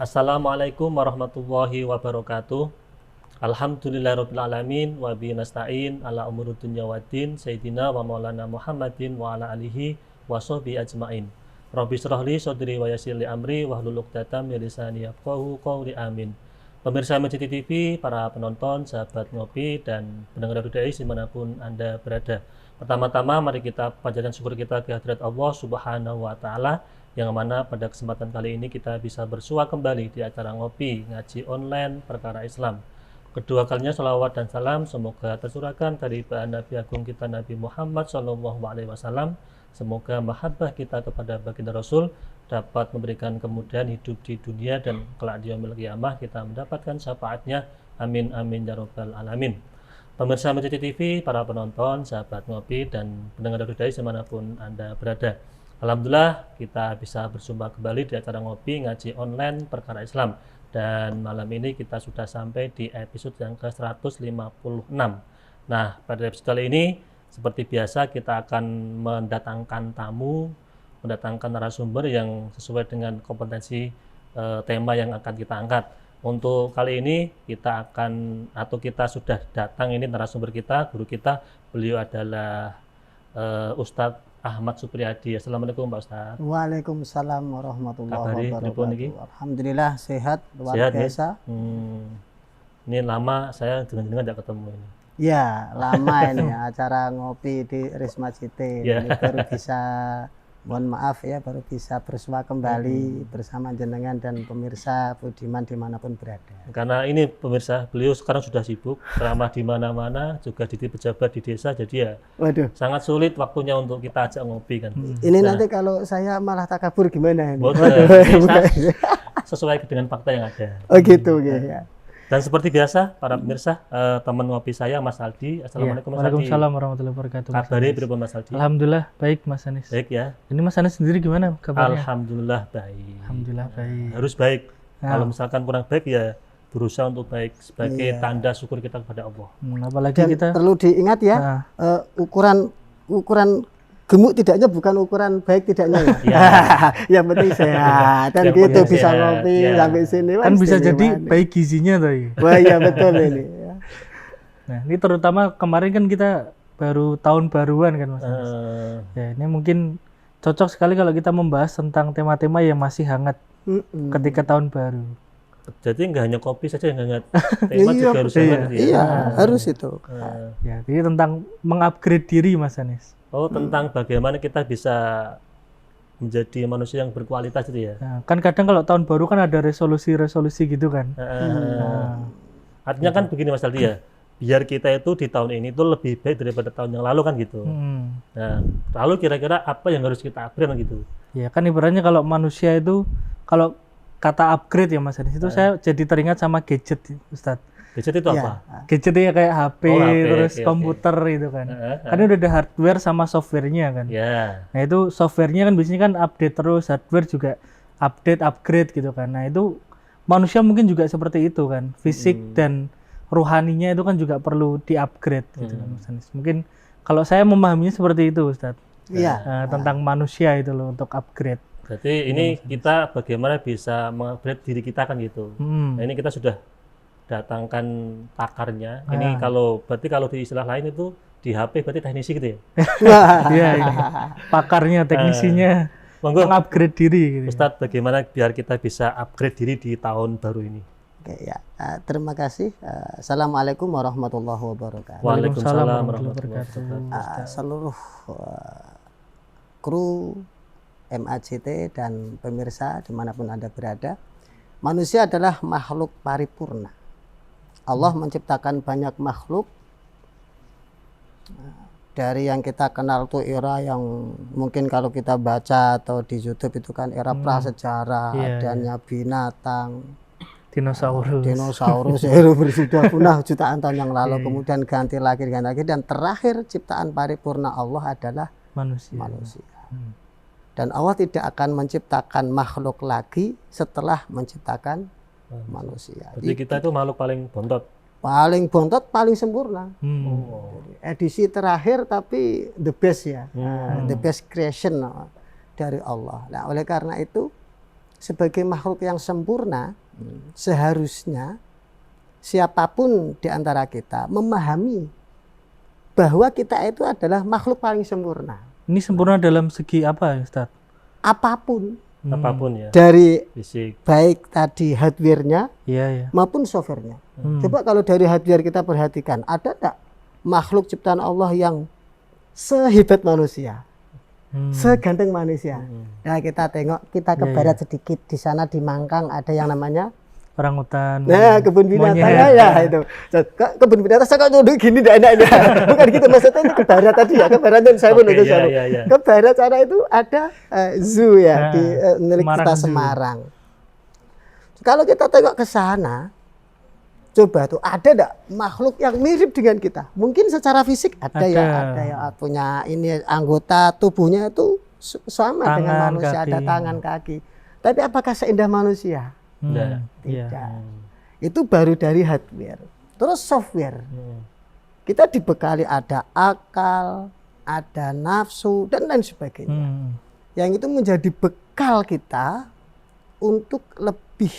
Assalamualaikum warahmatullahi wabarakatuh. Alhamdulillahirrabbilalamin. Wa bihi nasta'in ala umuri dunya waddin. Sayyidina wa maulana Muhammadin wa ala alihi wa sahbihi ajma'in. Rabbi shrah li sadri wa yassir li amri wahlul 'uqdatam min lisani yafqahu qawli. Amin. Pemirsa MCT TV, para penonton, sahabat ngopi, dan pendengar Dudai dimanapun Anda berada. Pertama-tama mari kita panjatkan syukur kita ke hadirat Allah Subhanahu wa Ta'ala, yang mana pada kesempatan kali ini kita bisa bersua kembali di acara ngopi ngaji online perkara Islam. Kedua kalinya salawat dan salam semoga tercurahkan dari Nabi Agung kita Nabi Muhammad SAW. Semoga mahabbah kita kepada baginda Rasul dapat memberikan kemudahan hidup di dunia dan kelak di yaumil qiyamah kita mendapatkan syafaatnya. Amin amin ya rabbal alamin. Pemirsa MCT TV, para penonton, sahabat ngopi, dan pendengar Dudai dimanapun Anda berada. Alhamdulillah kita bisa berjumpa kembali di acara ngopi ngaji online perkara Islam, dan malam ini kita sudah sampai di episode yang ke-156. Nah, pada episode kali ini seperti biasa kita akan mendatangkan tamu, mendatangkan narasumber yang sesuai dengan kompetensi tema yang akan kita angkat. Untuk kali ini kita sudah datang ini narasumber kita, guru kita, beliau adalah Ustadz Ahmad Supriyadi. Assalamualaikum Pak Ustadz. Waalaikumsalam warahmatullahi wabarakatuh. Alhamdulillah sehat, luar biasa. Ini lama saya dengan tidak ketemu ini. Ya, lama ini acara ngopi di Risma City. Ini baru bisa, mohon maaf ya, baru bisa bersua kembali bersama jenengan dan pemirsa Budiman dimanapun berada. Karena ini pemirsa, beliau sekarang sudah sibuk, ceramah di mana-mana, juga di pejabat di desa, jadi ya sangat sulit waktunya untuk kita ajak ngopi kan. Ini nanti kalau saya malah takabur gimana ini? Sesuai dengan fakta yang ada. Oh gitu, ya. Dan seperti biasa, para pemirsa, teman ngopi saya, Mas Aldi. Assalamualaikum Mas Aldi. Waalaikumsalam warahmatullahi wabarakatuh. Kabarnya berapa Mas Aldi? Alhamdulillah baik Mas Anis. Baik ya. Ini Mas Anis sendiri gimana kabarnya? Alhamdulillah baik. Alhamdulillah baik. Harus baik. Kalau misalkan kurang baik ya berusaha untuk baik sebagai tanda syukur kita kepada Allah. Apalagi Dan kita perlu diingat ya, ukuran gemuk tidaknya bukan ukuran baik tidaknya ya. Yang penting sehat dan yang gitu bisa sehat, ngopi sampai sini kan bisa jadi baik gizinya tadi. Wah iya betul ini. Nah ini terutama kemarin kan kita baru tahun baruan kan Mas. Ya ini mungkin cocok sekali kalau kita membahas tentang tema-tema yang masih hangat ketika tahun baru. Jadi nggak hanya kopi saja yang hangat, tema juga harus hangat. Iya harus itu. Ya jadi tentang mengupgrade diri Mas Anis. Oh, tentang bagaimana kita bisa menjadi manusia yang berkualitas itu ya. Nah, kan kadang kalau tahun baru kan ada resolusi-resolusi gitu kan. Artinya kan begini Mas Aldi ya, biar kita itu di tahun ini tuh lebih baik daripada tahun yang lalu kan gitu. Nah, lalu kira-kira apa yang harus kita upgrade gitu? Ya kan ibaratnya kalau manusia itu, kalau kata upgrade ya Mas Adis, itu saya jadi teringat sama gadget Ustadz. Gadget itu apa? Gadget ya kayak HP, terus komputer itu kan. Kan udah ada hardware sama softwarenya kan. Nah itu softwarenya kan biasanya kan update terus, hardware juga upgrade gitu kan. Nah itu manusia mungkin juga seperti itu kan. Fisik dan rohaninya itu kan juga perlu di-upgrade gitu kan Mas Anies. Mungkin kalau saya memahaminya seperti itu Ustadz. Tentang manusia itu loh untuk upgrade. Berarti ini kita bagaimana bisa mengupgrade diri kita kan gitu. Nah ini kita sudah datangkan pakarnya. Ini berarti kalau di istilah lain itu di HP berarti teknisi gitu ya. Iya, pakarnya, teknisinya mengupgrade diri gitu. Ustadz, bagaimana biar kita bisa upgrade diri di tahun baru ini? Oke ya, terima kasih. Assalamualaikum warahmatullahi wabarakatuh. Waalaikumsalam warahmatullahi wabarakatuh. Seluruh kru MACT dan pemirsa dimanapun Anda berada, manusia adalah makhluk paripurna. Allah menciptakan banyak makhluk, dari yang kita kenal tuh era yang mungkin kalau kita baca atau di YouTube itu kan era prasejarah, adanya binatang, dinosaurus itu sudah punah jutaan tahun yang lalu, kemudian ganti lagi, dan terakhir ciptaan paripurna Allah adalah manusia. Dan Allah tidak akan menciptakan makhluk lagi setelah menciptakan manusia. Jadi kita itu makhluk paling bontot. Paling bontot, paling sempurna. Edisi terakhir tapi the best ya, the best creation dari Allah. Nah oleh karena itu sebagai makhluk yang sempurna, seharusnya siapapun di antara kita memahami bahwa kita itu adalah makhluk paling sempurna. Ini sempurna dalam segi apa, Ustaz? Apapun ya. Dari fisik, baik tadi hardware-nya maupun software-nya. Coba kalau dari hardware kita perhatikan, ada tak makhluk ciptaan Allah yang sehebat manusia, seganteng manusia? Nah, kita tengok, kita ke barat sedikit, di sana di Mangkang ada yang namanya orangutan. Nah, kebun binatang ya itu. Kebun binatang saya kok nyunduk gini enggak enaknya. Bukan gitu, maksudnya itu ke barat tadi ya, ke barat dan saya pun itu saya. Ke barat sana itu ada zoo ya di milik kita Semarang. Kalau kita tengok ke sana, coba tuh ada enggak makhluk yang mirip dengan kita? Mungkin secara fisik ada ya punya ini anggota tubuhnya itu sama tangan, dengan manusia, kaki. Ada tangan, kaki. Tapi apakah seindah manusia? Tidak. Itu baru dari hardware. Terus software. Kita dibekali ada akal, ada nafsu dan lain sebagainya. Yang itu menjadi bekal kita untuk lebih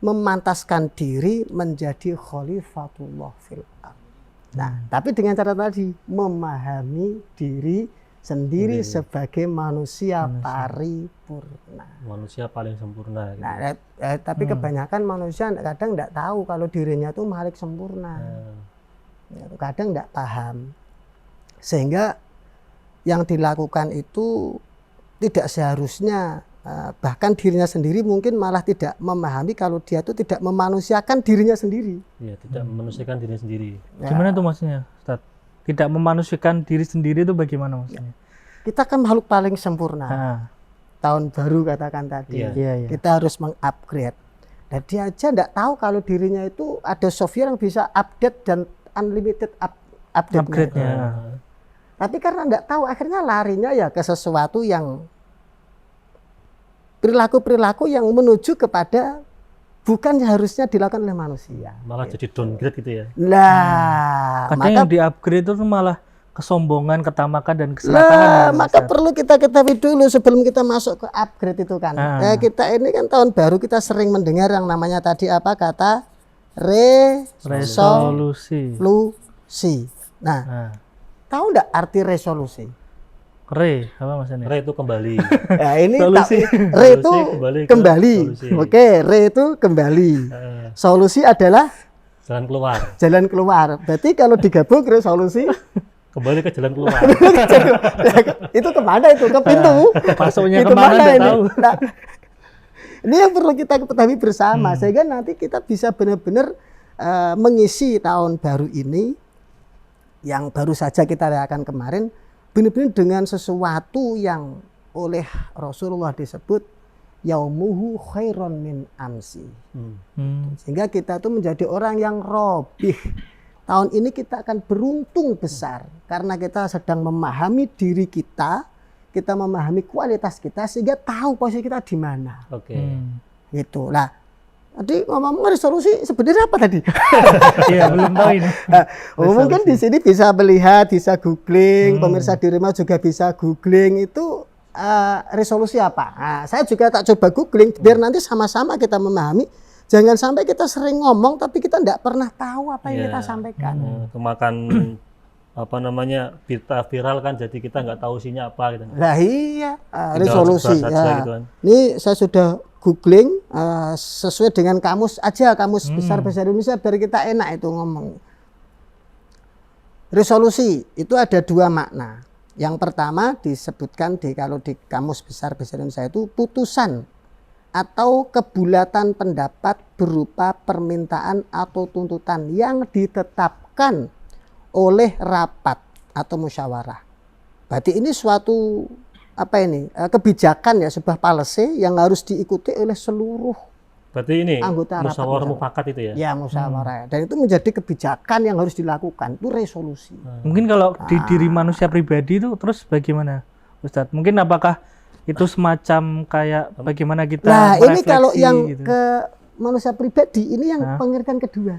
memantaskan diri menjadi khalifatullah fil ardh. Nah, tapi dengan cara tadi memahami diri sendiri sebagai manusia paripurna. Manusia paling sempurna. Gitu. Nah, tapi kebanyakan manusia kadang tidak tahu kalau dirinya itu makhluk sempurna. Kadang tidak paham. Sehingga yang dilakukan itu tidak seharusnya, bahkan dirinya sendiri mungkin malah tidak memahami kalau dia itu tidak memanusiakan dirinya sendiri. Iya, tidak memanusiakan dirinya sendiri. Gimana tuh maksudnya, Ustaz? Tidak memanusiakan diri sendiri itu bagaimana maksudnya? Kita kan makhluk paling sempurna. Tahun baru katakan tadi. Kita harus mengupgrade. Dan dia aja tidak tahu kalau dirinya itu ada software yang bisa update dan unlimited update-nya. Tapi karena tidak tahu, akhirnya larinya ya ke sesuatu yang perilaku-perilaku yang menuju kepada bukan harusnya dilakukan oleh manusia. Malah jadi downgrade gitu ya. Nah, kadang yang di-upgrade itu malah kesombongan, ketamakan dan keserakahan. Maka perlu kita ketahui dulu sebelum kita masuk ke upgrade itu kan. Kita ini kan tahun baru kita sering mendengar yang namanya tadi apa kata resolusi. Nah, tahu enggak arti resolusi? Apa maksudnya? Re itu kembali. Ya, ini re itu kembali. Oke, re itu kembali. Solusi adalah jalan keluar. Berarti kalau digabung resolusi kembali ke jalan keluar. Itu kemana itu? Ke pintu. Masuknya kemana ini? Nah, ini yang perlu kita ketahui bersama sehingga nanti kita bisa benar-benar mengisi tahun baru ini yang baru saja kita rayakan kemarin benar-benar dengan sesuatu yang oleh Rasulullah disebut yaumuhu khairon min amsi. Sehingga kita tuh menjadi orang yang robih. Tahun ini kita akan beruntung besar karena kita sedang memahami diri kita memahami kualitas kita sehingga tahu posisi kita di mana. Gitu. Nah, tadi ngomong resolusi sebenarnya apa tadi? Iya, belum tahu ini. Mungkin di sini bisa melihat, bisa googling, pemirsa di rumah juga bisa googling itu resolusi apa. Nah, saya juga tak coba googling biar nanti sama-sama kita memahami. Jangan sampai kita sering ngomong tapi kita tidak pernah tahu apa yang kita sampaikan. Kemakan apa namanya berita viral kan, jadi kita nggak tahu isinya apa gitu. Nah iya, resolusi. Ya. Gitu kan. Ini saya sudah googling sesuai dengan kamus aja, kamus besar bahasa Indonesia biar kita enak itu ngomong. Resolusi itu ada dua makna. Yang pertama disebutkan kalau di kamus besar bahasa Indonesia itu putusan atau kebulatan pendapat berupa permintaan atau tuntutan yang ditetapkan oleh rapat atau musyawarah. Berarti ini suatu kebijakan ya, sebuah policy yang harus diikuti oleh seluruh berarti ini anggota musyawarah mufakat itu ya? Ya, musyawarah. Dan itu menjadi kebijakan yang harus dilakukan, itu resolusi. Mungkin kalau di diri manusia pribadi itu terus bagaimana, Ustadz? Mungkin apakah itu semacam kayak bagaimana kita merefleksi? Ini kalau yang gitu ke manusia pribadi ini yang pengertian kedua.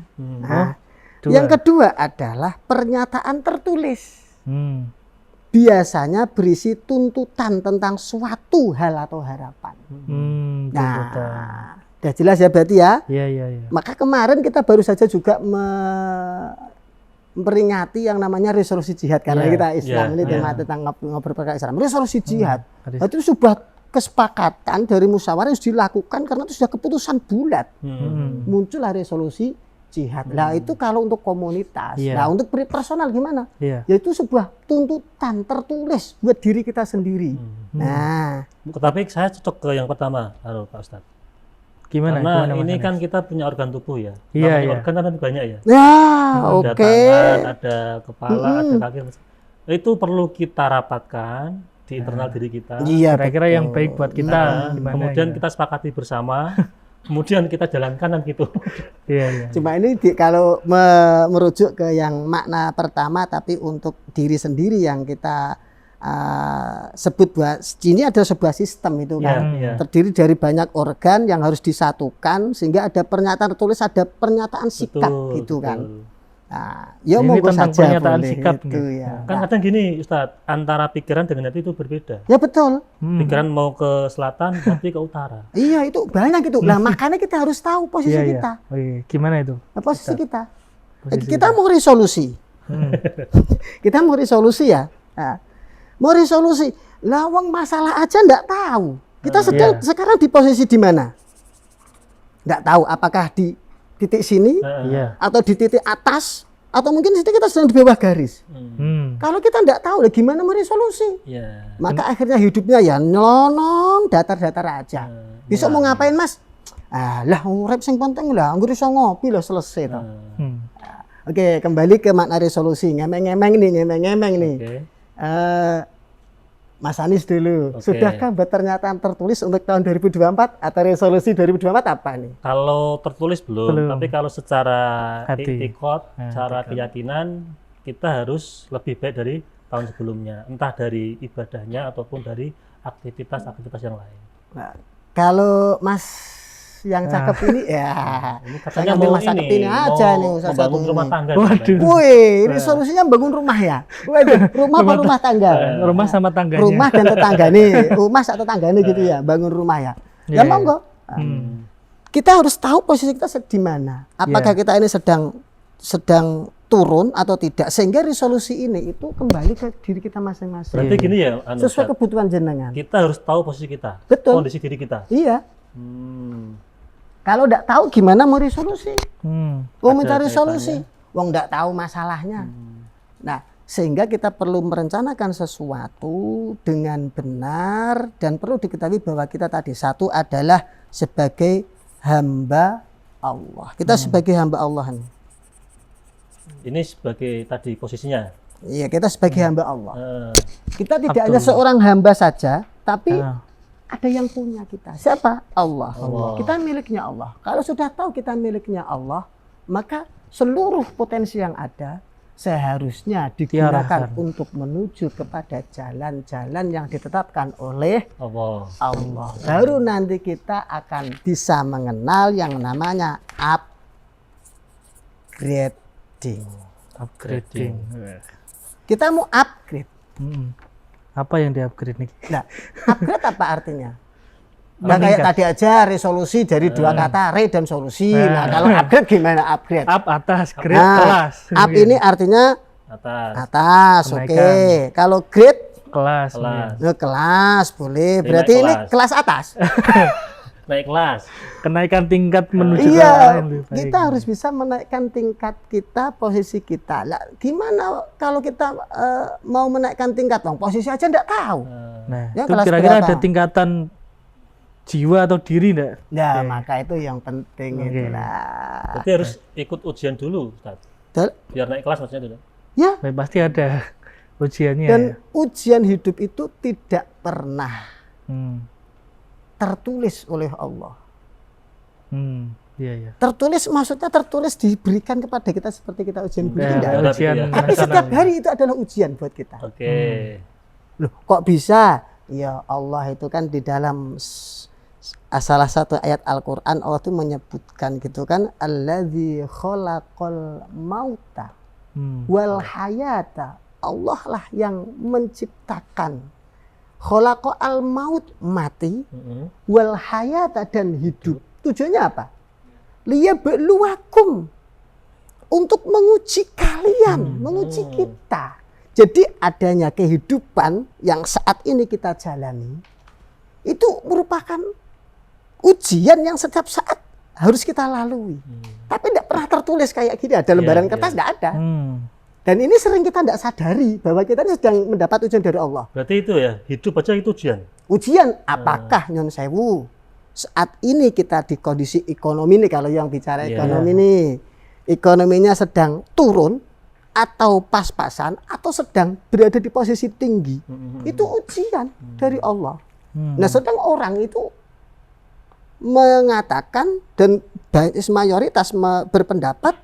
Yang kedua adalah pernyataan tertulis. biasanya berisi tuntutan tentang suatu hal atau harapan. Nah, udah jelas ya berarti ya? Iya. Maka kemarin kita baru saja juga memperingati yang namanya resolusi jihad karena kita Islam ini tema tentang ngobrol perkara Islam. Resolusi jihad itu sebuah kesepakatan dari musyawarah yang dilakukan karena itu sudah keputusan bulat. Muncullah resolusi jihad. Nah itu kalau untuk komunitas. Nah untuk personal gimana? Yaitu sebuah tuntutan tertulis buat diri kita sendiri. Nah, tapi saya cocok ke yang pertama, Pak Ustadz. Gimana? Karena ini kan kita punya organ tubuh ya. Organ kan banyak ya. Ada tangan, ada kepala, ada kaki. Itu perlu kita rapatkan di internal diri kita. Iya, kira-kira yang baik buat kita. Kemudian kita sepakati bersama. Kemudian kita jalankan kan gitu. Iya. Cuma ini kalau merujuk ke yang makna pertama, tapi untuk diri sendiri yang kita sebut bahwa ini adalah sebuah sistem itu kan terdiri dari banyak organ yang harus disatukan sehingga ada pernyataan tertulis, ada pernyataan sikap gitu kan. Nah, ya ini monggo tentang saja pernyataan boleh, sikap gitu ya. Kan kadang gini Ustadz, antara pikiran dengan hati itu berbeda. Ya betul. Pikiran mau ke selatan, hati ke utara. Iya itu banyak itu. Nah makanya kita harus tahu posisi kita. Gimana itu? Posisi kita. Kita mau resolusi. Kita mau resolusi ya. Nah, mau resolusi. Lawang masalah aja nggak tahu. Kita sekarang di posisi di mana? Nggak tahu. Apakah di titik sini atau di titik atas atau mungkin kita sedang di bawah garis. Kalau kita nggak tahu, gimana meresolusi? Maka akhirnya hidupnya ya nyelonong, datar-datar aja. Besok mau ngapain mas? Lah urip sing penting lah, anggur iso ngopi lah selesai. Oke, kembali ke makna resolusi. Ngemeng-ngemeng nih. Mas Anies dulu, sudahkah buat pernyataan tertulis untuk tahun 2024 atau resolusi 2024 apa nih? Kalau tertulis belum. Tapi kalau secara etikot, secara keyakinan kita harus lebih baik dari tahun sebelumnya, entah dari ibadahnya ataupun dari aktivitas yang lain. Nah, kalau Mas yang cakep ini ya, ini katanya mau Mas cakep ini aja nih membangun rumah tangga. Wih, ini solusinya bangun rumah ya. Waduh, rumah tangga. Rumah sama tangganya. Rumah dan tetangga nih, rumah atau tetangga nih gitu ya, bangun rumah ya. Ya monggo. Kita harus tahu posisi kita di mana. Apakah kita ini sedang turun atau tidak, sehingga resolusi ini itu kembali ke diri kita masing-masing. Berarti gini ya, sesuai kebutuhan jenengan. Kita harus tahu posisi kita. Betul. Kondisi diri kita. Iya. Kalau enggak tahu gimana mau resolusi? Mau mencari solusi, wong enggak tahu masalahnya. Nah, sehingga kita perlu merencanakan sesuatu dengan benar dan perlu diketahui bahwa kita tadi satu adalah sebagai hamba Allah. Kita sebagai hamba Allah nih. Ini sebagai tadi posisinya. Iya, kita sebagai hamba Allah. Kita tidak hanya seorang hamba saja, tapi ada yang punya kita. Siapa? Allah. Kita miliknya Allah. Kalau sudah tahu kita miliknya Allah, maka seluruh potensi yang ada seharusnya digunakan untuk menuju kepada jalan-jalan yang ditetapkan oleh Allah. Baru nanti kita akan bisa mengenal yang namanya upgrading. Kita mau upgrade. Apa yang di-upgrade nih? Nah, upgrade apa artinya? Nah, kayak tadi aja resolusi dari dua kata, re dan solusi. Nah, kalau upgrade gimana upgrade? Up atas, grade kelas. Up ini artinya atas. Oke. Kalau grade kelas. Kelas boleh. Berarti ini kelas atas. Naik kelas. Kenaikan tingkat menuju ke arah yang lebih baik. Kita harus bisa menaikkan tingkat kita, posisi kita. Lah, gimana kalau kita mau menaikkan tingkat, Bang? Posisi aja enggak tahu. Nah, ya, itu kira-kira ada tingkatan jiwa atau diri enggak? Nah, maka itu yang penting itulah. Berarti harus ikut ujian dulu, Ustaz. Biar naik kelas maksudnya dulu. Ya. Pasti ada ujiannya. Dan ujian hidup itu tidak pernah tertulis oleh Allah. Tertulis maksudnya tertulis diberikan kepada kita seperti kita ujian tidak. Tapi setiap hari itu adalah ujian buat kita. Loh, kok bisa? Ya Allah itu kan di dalam salah satu ayat Al-Qur'an Allah itu menyebutkan gitu kan, alladzi khalaqal mauta wal hayata Allah lah yang menciptakan khalaqal maut, mati, wal hayata, dan hidup. Tujuannya apa? Liyabluwakum, untuk menguji kalian, menguji kita. Jadi adanya kehidupan yang saat ini kita jalani itu merupakan ujian yang setiap saat harus kita lalui. Tapi tidak pernah tertulis kayak gini, ada lembaran kertas, tidak ada. Dan ini sering kita tidak sadari bahwa kita ini sedang mendapat ujian dari Allah. Berarti itu ya, hidup aja itu ujian. Ujian, apakah Nyon Sewu saat ini kita di kondisi ekonomi nih, kalau yang bicara ekonomi nih, ekonominya sedang turun atau pas-pasan atau sedang berada di posisi tinggi, itu ujian dari Allah. Nah, sedang orang itu mengatakan dan mayoritas berpendapat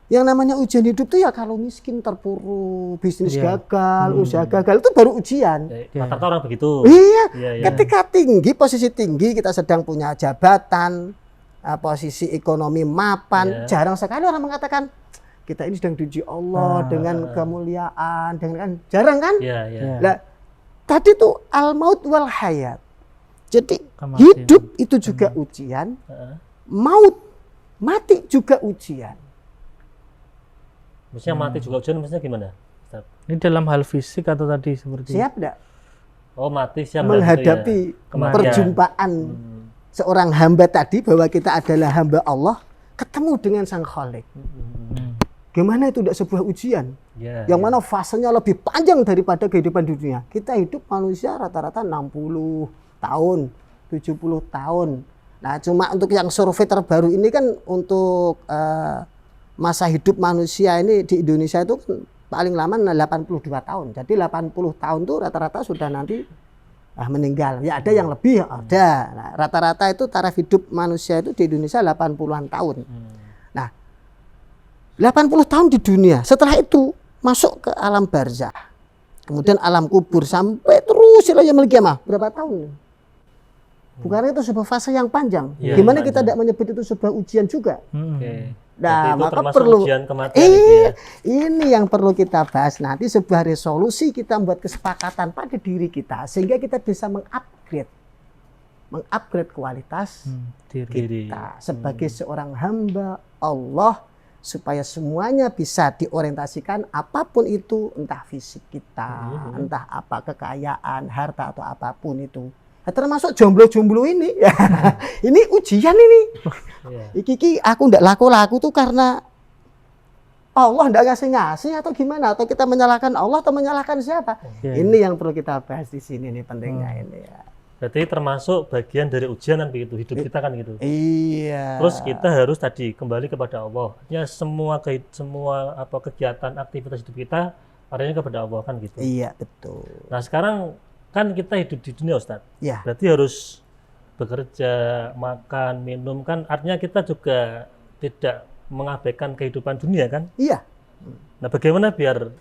yang namanya ujian hidup itu ya kalau miskin, terpuruk, bisnis gagal, usaha gagal, itu baru ujian. Rata-rata orang begitu. Iya, ketika tinggi, posisi tinggi, kita sedang punya jabatan, posisi ekonomi mapan, jarang sekali orang mengatakan kita ini sedang diuji Allah dengan kemuliaan, dengan jarang kan? Nah, tadi tuh al maut wal hayat. Jadi hidup itu juga ujian, maut, mati juga ujian. Maksudnya mati juga ujian, maksudnya gimana? Ini dalam hal fisik atau tadi seperti? Siap enggak? Oh, mati siap menghadapi perjumpaan seorang hamba tadi, bahwa kita adalah hamba Allah, ketemu dengan Sang Khalik. Gimana itu tidak sebuah ujian? Yang mana fasenya lebih panjang daripada kehidupan di dunia. Kita hidup manusia rata-rata 60 tahun, 70 tahun. Nah, cuma untuk yang survei terbaru ini kan untuk masa hidup manusia ini di Indonesia itu paling lama 82 tahun. Jadi 80 tahun itu rata-rata sudah nanti meninggal. Ya ada yang lebih, ada. Nah, rata-rata itu taraf hidup manusia itu di Indonesia 80-an tahun. Nah, 80 tahun di dunia. Setelah itu masuk ke alam barzah. Kemudian alam kubur sampai terus ila yaumil qiyamah. Berapa tahun? Bukan itu sebuah fase yang panjang. Gimana kita tidak menyebut itu sebuah ujian juga? Nah, maka perlu ini yang perlu kita bahas nanti, sebuah resolusi kita membuat kesepakatan pada diri kita sehingga kita bisa mengupgrade kualitas kita sebagai seorang hamba Allah, supaya semuanya bisa diorientasikan apapun itu, entah fisik kita, entah apa kekayaan, harta atau apapun itu. Termasuk jomblo-jomblo ini, ini ujian ini. Iki aku ndak laku-laku tuh karena Allah ndak ngasih atau gimana? Atau kita menyalahkan Allah atau menyalahkan siapa? Ini yang perlu kita bahas di sini nih, pentingnya ini ya. Berarti termasuk bagian dari ujian kan begitu, hidup kita kan gitu. Iya. Terus kita harus tadi kembali kepada Allah. Ya, semua kegiatan, aktivitas hidup kita arahnya kepada Allah kan gitu. Iya, betul. Nah, sekarang kan kita hidup di dunia, Ustadz. Ya. Berarti harus bekerja, makan, minum, kan artinya kita juga tidak mengabaikan kehidupan dunia kan? Iya. Nah, bagaimana biar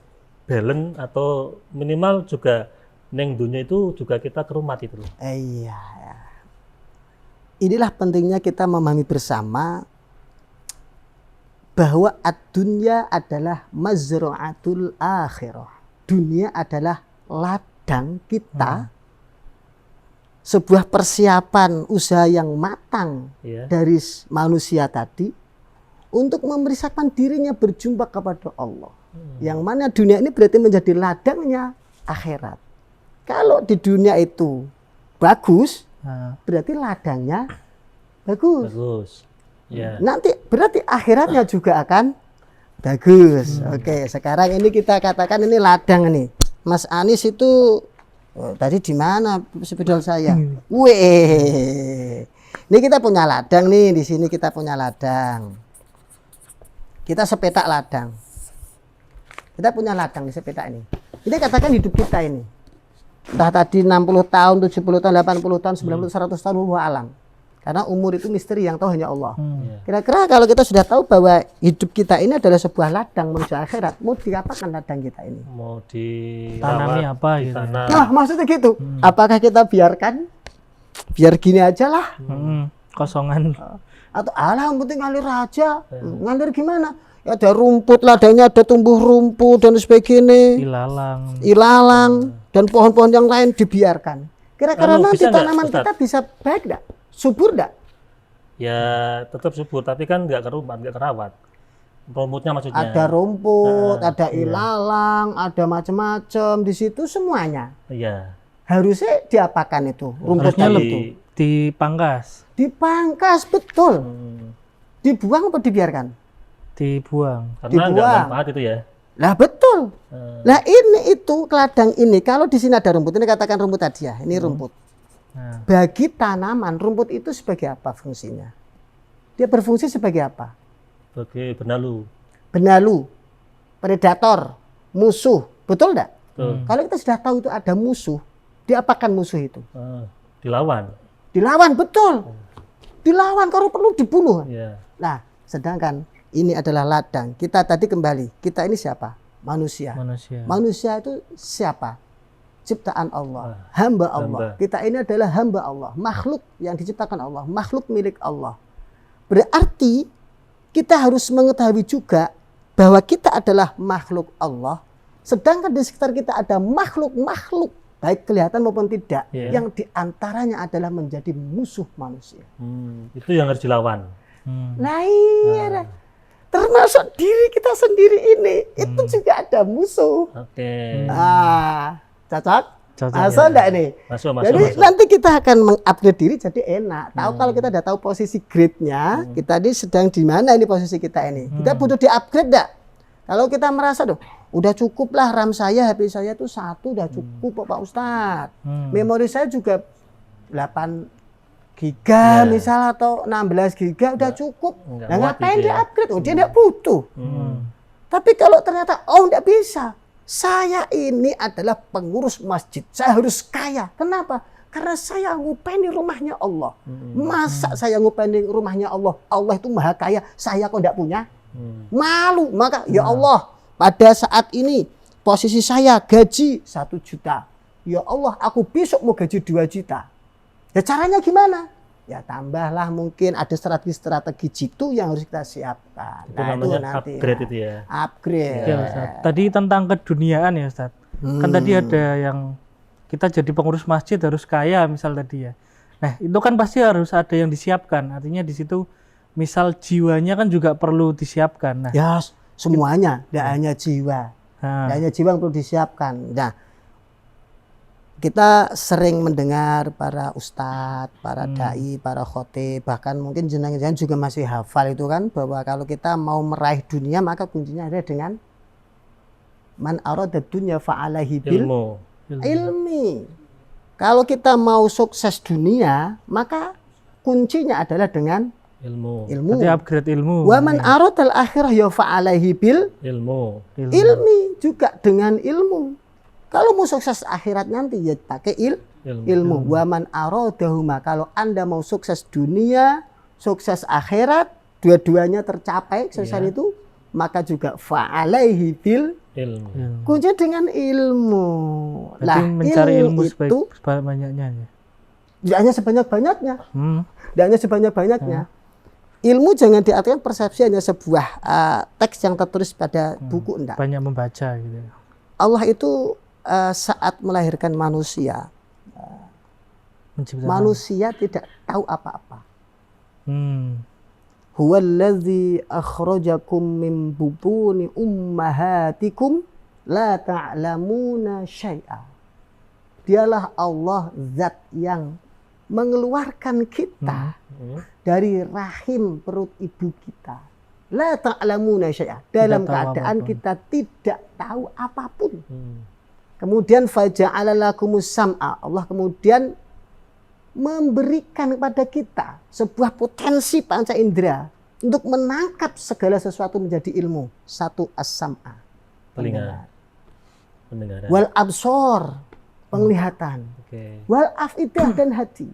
balance atau minimal juga neng dunia itu juga kita kerumat itu loh. Iya. Inilah pentingnya kita memahami bersama bahwa ad-dunya adalah mazra'atul akhirah. Dunia adalah ladang kita, sebuah persiapan usaha yang matang dari manusia tadi untuk memersiapkan dirinya berjumpa kepada Allah. Yang mana dunia ini berarti menjadi ladangnya akhirat. Kalau di dunia itu bagus, berarti ladangnya bagus. Nanti berarti akhiratnya juga akan bagus. Oke, sekarang ini kita katakan ini ladang nih. Mas Anis itu tadi di mana spidol saya? Weh. Ini kita punya ladang nih, di sini kita punya ladang. Kita sepetak ladang. Kita punya ladang di sepetak ini. Ini katakan hidup kita ini. Entah tadi 60 tahun, 70 tahun, 80 tahun, 90, 100 tahun, wallahu alam. Karena umur itu misteri yang tahu hanya Allah. Kira-kira kalau kita sudah tahu bahwa hidup kita ini adalah sebuah ladang menuju akhirat, mau diapakan ladang kita ini? Mau ditanami apa gitu? Nah, maksudnya gitu. Apakah kita biarkan? Biar gini aja lah. Kosongan. Atau alah yang penting ngalir aja. Ngalir gimana? Ada rumput, ladangnya ada tumbuh rumput dan sebagainya. Ilalang dan pohon-pohon yang lain dibiarkan. Kira-kira nanti tanaman kita bisa baik enggak? Subur enggak? Ya tetap subur, tapi kan nggak kerawat. Rumputnya maksudnya. Ada rumput, ada ilalang, ada macam-macam di situ semuanya. Iya. Harusnya diapakan itu? Rumputnya itu dipangkas. Dipangkas, betul. Dibuang atau dibiarkan? Dibuang. Karena nggak manfaat itu ya. Lah betul. Lah ini itu ladang ini, kalau di sini ada rumput, ini katakan rumput tadi ya, ini rumput. Bagi tanaman, rumput itu sebagai apa fungsinya? Dia berfungsi sebagai apa? Sebagai benalu. Benalu, predator, musuh, betul enggak? Kalau kita sudah tahu itu ada musuh, diapakan musuh itu? Dilawan. Dilawan, betul. Dilawan, kalau perlu dibunuh. Yeah. Nah, sedangkan ini adalah ladang. Kita tadi kembali, kita ini siapa? Manusia. Manusia itu siapa? Ciptaan Allah, hamba Allah. Kita ini adalah hamba Allah, makhluk yang diciptakan Allah, makhluk milik Allah. Berarti kita harus mengetahui juga bahwa kita adalah makhluk Allah, sedangkan di sekitar kita ada makhluk-makhluk, baik kelihatan maupun tidak, yang diantaranya adalah menjadi musuh manusia. Itu yang harus dilawan. Nah iya, termasuk diri kita sendiri ini, itu juga ada musuh. Cocok? Masuk enggak nih? Masuk. Jadi nanti kita akan mengupgrade diri jadi enak. Tahu kalau kita udah tahu posisi grade-nya, kita ini sedang di mana ini posisi kita ini. Kita butuh di-upgrade enggak? Kalau kita merasa udah cukup lah RAM saya, HP saya itu 1 udah cukup Pak Ustadz. Memori saya juga 8 giga misal atau 16 giga udah cukup. Nah ngapain di-upgrade? Dia enggak butuh. Tapi kalau ternyata enggak bisa. Saya ini adalah pengurus masjid. Saya harus kaya. Kenapa? Karena saya ngupeni rumahnya Allah. Masa saya ngupeni rumahnya Allah? Allah itu maha kaya. Saya kok enggak punya? Malu. Maka ya Allah, pada saat ini posisi saya gaji 1 juta. Ya Allah, aku besok mau gaji 2 juta. Ya caranya gimana? Ya tambahlah, mungkin ada strategi jitu yang harus kita siapkan. Itu namanya nanti upgrade itu ya. Upgrade. Ya, Ustaz. Tadi tentang keduniaan ya Ustaz. Kan tadi ada yang kita jadi pengurus masjid harus kaya misal tadi ya. Nah itu kan pasti harus ada yang disiapkan. Artinya di situ misal jiwanya kan juga perlu disiapkan. Nah, ya semuanya, tidak hanya jiwa. Tidak hanya jiwa yang perlu disiapkan. Nah, kita sering mendengar para ustadz, para dai, para khotib, bahkan mungkin jenengan juga masih hafal itu kan, bahwa kalau kita mau meraih dunia maka kuncinya ada dengan man arada dunya fa'alaihi bil ilmi. Kalau kita mau sukses dunia maka kuncinya adalah dengan ilmu. Jadi upgrade ilmu. Wa man aradal akhirah ya fa'alaihi bil ilmi, juga dengan ilmu. Kalau mau sukses akhirat nanti ya pakai ilmu. Wa man aradahuma, kalau Anda mau sukses dunia, sukses akhirat, dua-duanya tercapai kesuksesan itu, maka juga fa'alaihi bil ilmu. Kunci dengan ilmu. Lah, mencari ilmu sebanyak-banyaknya ya. Tidak hanya sebanyak-banyaknya. Tidak hanya sebanyak-banyaknya. Ilmu jangan diartikan persepsi hanya sebuah teks yang tertulis pada buku, enggak. Banyak membaca gitu. Allah itu saat melahirkan manusia, manusia tidak tahu apa-apa. Huwallazi akhrajakum min butuni ummahatikum la ta'lamuna syai'a. Dialah Allah zat yang mengeluarkan kita dari rahim perut ibu kita. La ta'lamuna syai'a, dalam keadaan kita tidak tahu apapun. Kemudian faja'ala lakumus sam'a, Allah kemudian memberikan kepada kita sebuah potensi panca indera untuk menangkap segala sesuatu menjadi ilmu. Satu as-sam'a, pendengaran. Wal absor, penglihatan. Wal afidah, dan hati.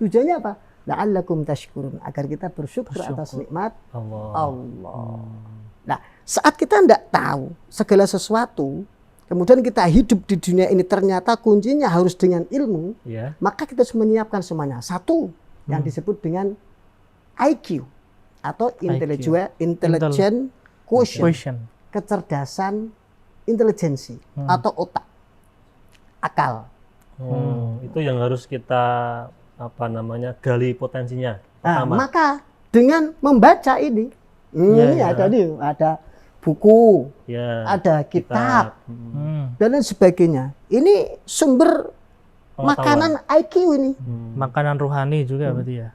Tujuannya apa? La'allakum tashkurun, agar kita bersyukur atas nikmat Allah. Nah, saat kita tidak tahu segala sesuatu, kemudian kita hidup di dunia ini ternyata kuncinya harus dengan ilmu, maka kita harus menyiapkan semuanya. Satu, yang disebut dengan IQ atau intelligent quotient. Kecerdasan intelijensi atau otak, akal. Itu yang harus kita gali potensinya. Maka dengan membaca ini, ada buku, ada kitab, dan lain sebagainya. Ini sumber makanan IQ ini. Makanan rohani juga berarti ya.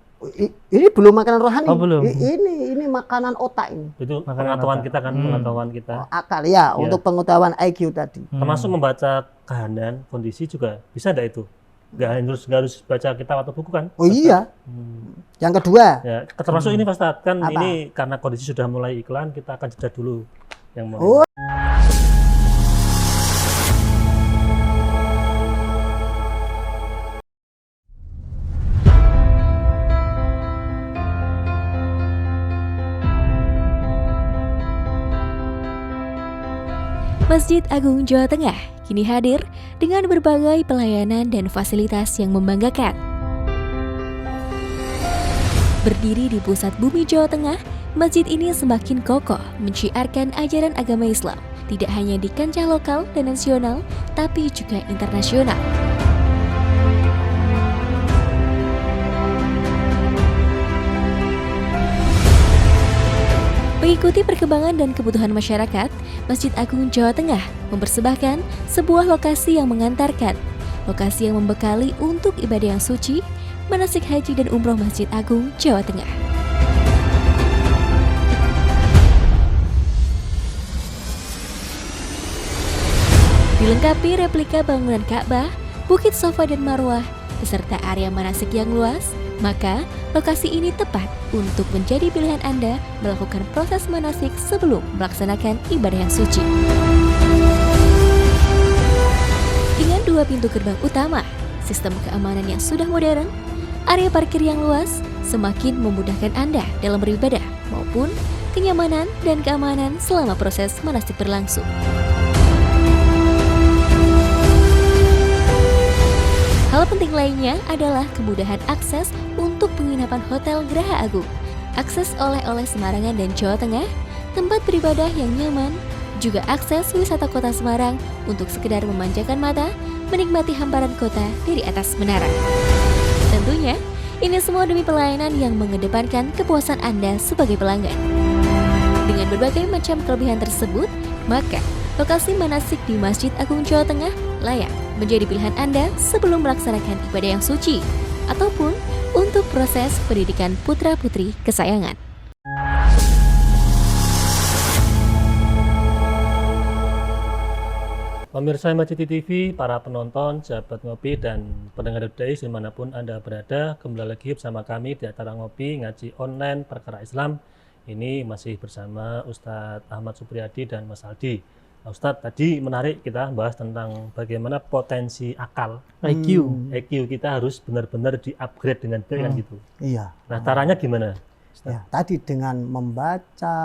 Ini belum makanan rohani. Belum. Ini makanan otak ini. Itu pengetahuan kita kan, pengetahuan kita. Akal ya, untuk pengetahuan IQ tadi. Termasuk membaca keadaan, kondisi juga bisa enggak itu? Nggak harus baca kitab atau buku kan? Oh iya. Yang kedua. Ya, termasuk ini Pak Ustadz, kan ini karena kondisi sudah mulai iklan, kita akan jeda dulu yang mulai. Masjid Agung Jawa Tengah kini hadir dengan berbagai pelayanan dan fasilitas yang membanggakan. Berdiri di pusat bumi Jawa Tengah, masjid ini semakin kokoh menciarkan ajaran agama Islam, tidak hanya di kancah lokal dan nasional, tapi juga internasional. Mengikuti perkembangan dan kebutuhan masyarakat, Masjid Agung Jawa Tengah mempersembahkan sebuah lokasi yang mengantarkan, lokasi yang membekali untuk ibadah yang suci, manasik haji dan umroh Masjid Agung Jawa Tengah. Dilengkapi replika bangunan Ka'bah, Bukit Safa dan Marwah, beserta area manasik yang luas, maka lokasi ini tepat untuk menjadi pilihan Anda melakukan proses manasik sebelum melaksanakan ibadah yang suci. Dengan 2 pintu gerbang utama, sistem keamanan yang sudah modern, area parkir yang luas semakin memudahkan Anda dalam beribadah maupun kenyamanan dan keamanan selama proses manasik berlangsung. Hal penting lainnya adalah kemudahan akses untuk penginapan Hotel Geraha Agung, akses oleh-oleh Semarangan dan Jawa Tengah, tempat beribadah yang nyaman, juga akses wisata kota Semarang untuk sekedar memanjakan mata, menikmati hamparan kota dari atas menara. Tentunya, ini semua demi pelayanan yang mengedepankan kepuasan Anda sebagai pelanggan. Dengan berbagai macam kelebihan tersebut, maka lokasi manasik di Masjid Agung Jawa Tengah layak menjadi pilihan Anda sebelum melaksanakan ibadah yang suci ataupun untuk proses pendidikan putra-putri kesayangan. Pemirsa Masjid TV, para penonton, sahabat ngopi dan pendengar Dais dimanapun Anda berada, kembali lagi bersama kami di acara ngopi ngaji online perkara Islam. Ini masih bersama Ustadz Ahmad Supriyadi dan Mas Aldi. Ustadz, tadi menarik kita bahas tentang bagaimana potensi akal IQ kita harus benar-benar di-upgrade dengan baik kan gitu. Iya. Nah, caranya gimana? Ya, tadi dengan membaca,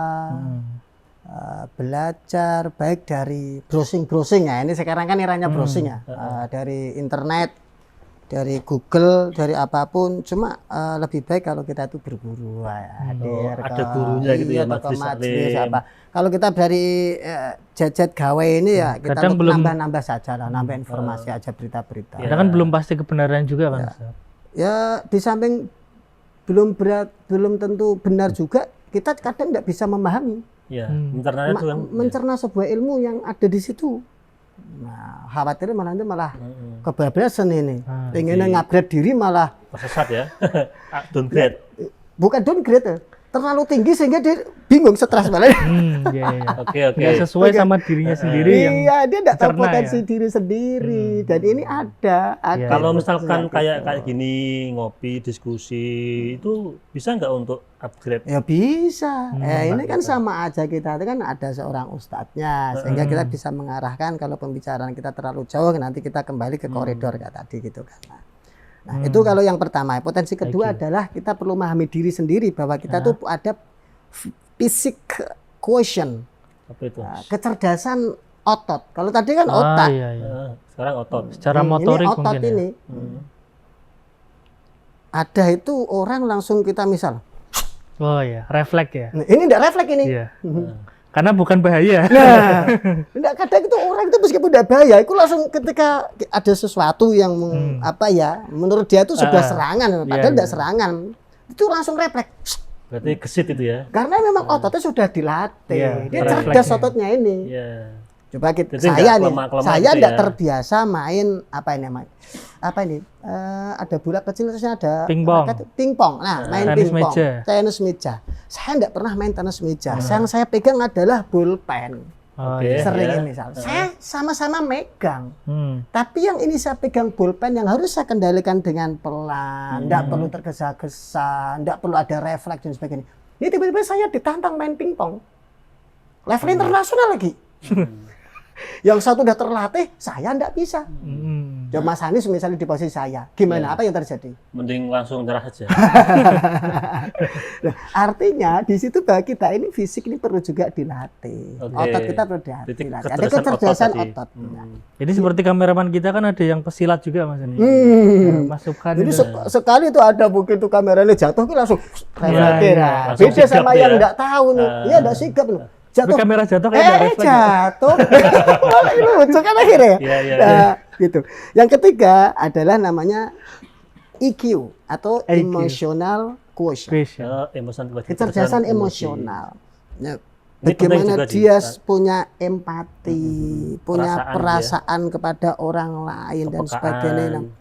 belajar baik dari browsing ya. Ini sekarang kan eranya browsing ya. Dari internet, dari Google, dari apapun, cuma lebih baik kalau kita itu berguru ada gurunya gitu ya, majelis apa. Kalau kita dari jet gawe ini ya kita nambah-nambah saja lah, nambah informasi aja, berita-berita. Ya kan belum pasti kebenaran juga kan. Ya di samping belum tentu benar juga, kita kadang tidak bisa memahami. Ya, mencerna sebuah ilmu yang ada di situ. Nah, khawatirnya malah kebablasan ini. Pengen ngupgrade diri malah tersesat ya. Downgrade. Bukan downgrade, terlalu tinggi sehingga dia bingung, stres malah. Oke. Nggak sesuai sama dirinya sendiri. Iya, dia tidak tahu potensi diri sendiri. Dan ini ada. Kalau misalkan kayak gini ngopi, diskusi, itu bisa nggak untuk upgrade? Ya bisa. Ini kan sama aja, kita itu kan ada seorang ustadznya, sehingga kita bisa mengarahkan kalau pembicaraan kita terlalu jauh, nanti kita kembali ke koridor kayak tadi gitu kan. Nah, itu kalau yang pertama. Potensi kedua adalah kita perlu memahami diri sendiri bahwa kita tuh ada fisik quotient. Apa itu? Kecerdasan otot. Kalau tadi kan otak. Sekarang otot. Secara motorik ini otot mungkin ini. Ada itu orang langsung kita misal. Oh iya, refleks ya. Nah, ini enggak refleks ini. Karena bukan bahaya. Nah, enggak, kadang itu orang itu meskipun tidak bahaya, itu langsung ketika ada sesuatu yang menurut dia itu sudah serangan, padahal tidak serangan, itu langsung refleks. Berarti gesit itu ya? Karena memang ototnya sudah dilatih, dia cerdas ototnya ini. Coba kita, jadi saya gitu tidak terbiasa main ada bola kecil terusnya ada pingpong. Nah, main pingpong, tenis meja. Saya tidak pernah main tenis meja. Yang saya pegang adalah bolpen. Sering misal. Saya sama-sama megang. Tapi yang ini saya pegang bolpen yang harus saya kendalikan dengan pelan, tidak perlu tergesa-gesa, tidak perlu ada refleks dan sebagainya. Ini tiba-tiba saya ditantang main pingpong. Level internasional lagi. Yang satu udah terlatih, saya enggak bisa. Coba Mas Hanis misalnya di posisi saya, gimana? Apa yang terjadi? Mending langsung nyerah aja. Nah, artinya di situ bahwa kita ini fisik ini perlu juga dilatih. Otot kita perlu dilatih. Ada kecerdasan otot. Jadi seperti kameraman kita kan ada yang pesilat juga Mas Hanis. Masukkan. Jadi sekali itu ada mungkin tuh kameranya jatuh, kita langsung refleks. Beda sama yang enggak tahu nih. Iya enggak sigap loh. Jatuh. Kamera jatuh kayak refleks. Jatuh. Lucu kan akhirnya. Nah, gitu. Yang ketiga adalah namanya EQ atau emotional quotient. Kecerdasan emosional. Nah, bagaimana dia punya empati, punya perasaan kepada orang lain dan sebagainya.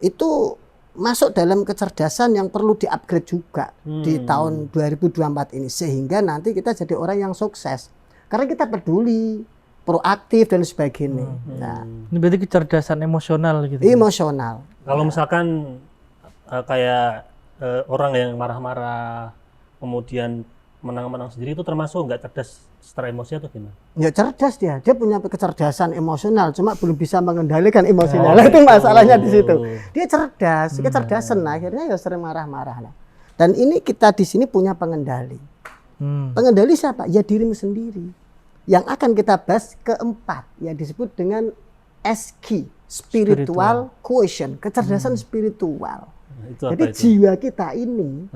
Itu masuk dalam kecerdasan yang perlu di-upgrade juga di tahun 2024 ini, sehingga nanti kita jadi orang yang sukses karena kita peduli, proaktif dan sebagainya. Nah, ini berarti kecerdasan emosional gitu. Emosional. Kalau misalkan kayak orang yang marah-marah kemudian menang-menang sendiri, itu termasuk nggak cerdas secara emosi atau gimana? Ya cerdas dia punya kecerdasan emosional, cuma belum bisa mengendalikan emosional. Itu masalahnya di situ. Dia cerdas, kecerdasan, akhirnya ya sering marah-marah. Dan ini kita di sini punya pengendali. Pengendali siapa? Ya dirimu sendiri. Yang akan kita bahas keempat, yang disebut dengan SQ, spiritual quotient, kecerdasan spiritual. Jadi jiwa kita ini,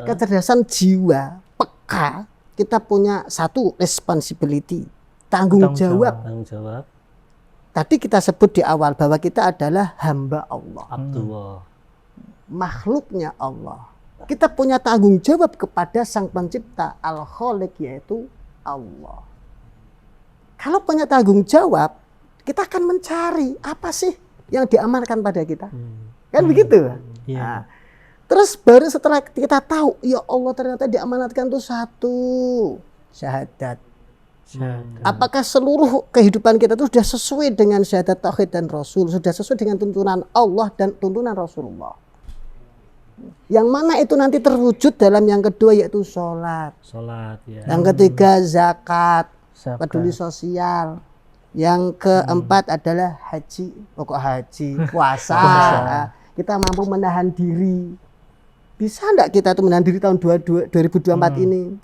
kecerdasan jiwa, peka, kita punya satu responsibility, tanggung jawab. Tadi kita sebut di awal bahwa kita adalah hamba Allah, makhluknya Allah. Kita punya tanggung jawab kepada Sang Pencipta, Al-Khaliq, yaitu Allah. Kalau punya tanggung jawab, kita akan mencari apa sih yang diamankan pada kita, kan begitu? Nah, terus baru setelah kita tahu, ya Allah ternyata diamanatkan tuh satu syahadat. Apakah seluruh kehidupan kita itu sudah sesuai dengan syahadat tauhid dan rasul, sudah sesuai dengan tuntunan Allah dan tuntunan Rasulullah? Yang mana itu nanti terwujud dalam yang kedua, yaitu sholat. Yang ketiga zakat, peduli sosial. Yang keempat adalah haji, pokok haji, puasa. Kita mampu menahan diri. Bisa enggak kita tuh menahan diri tahun 2024 ini?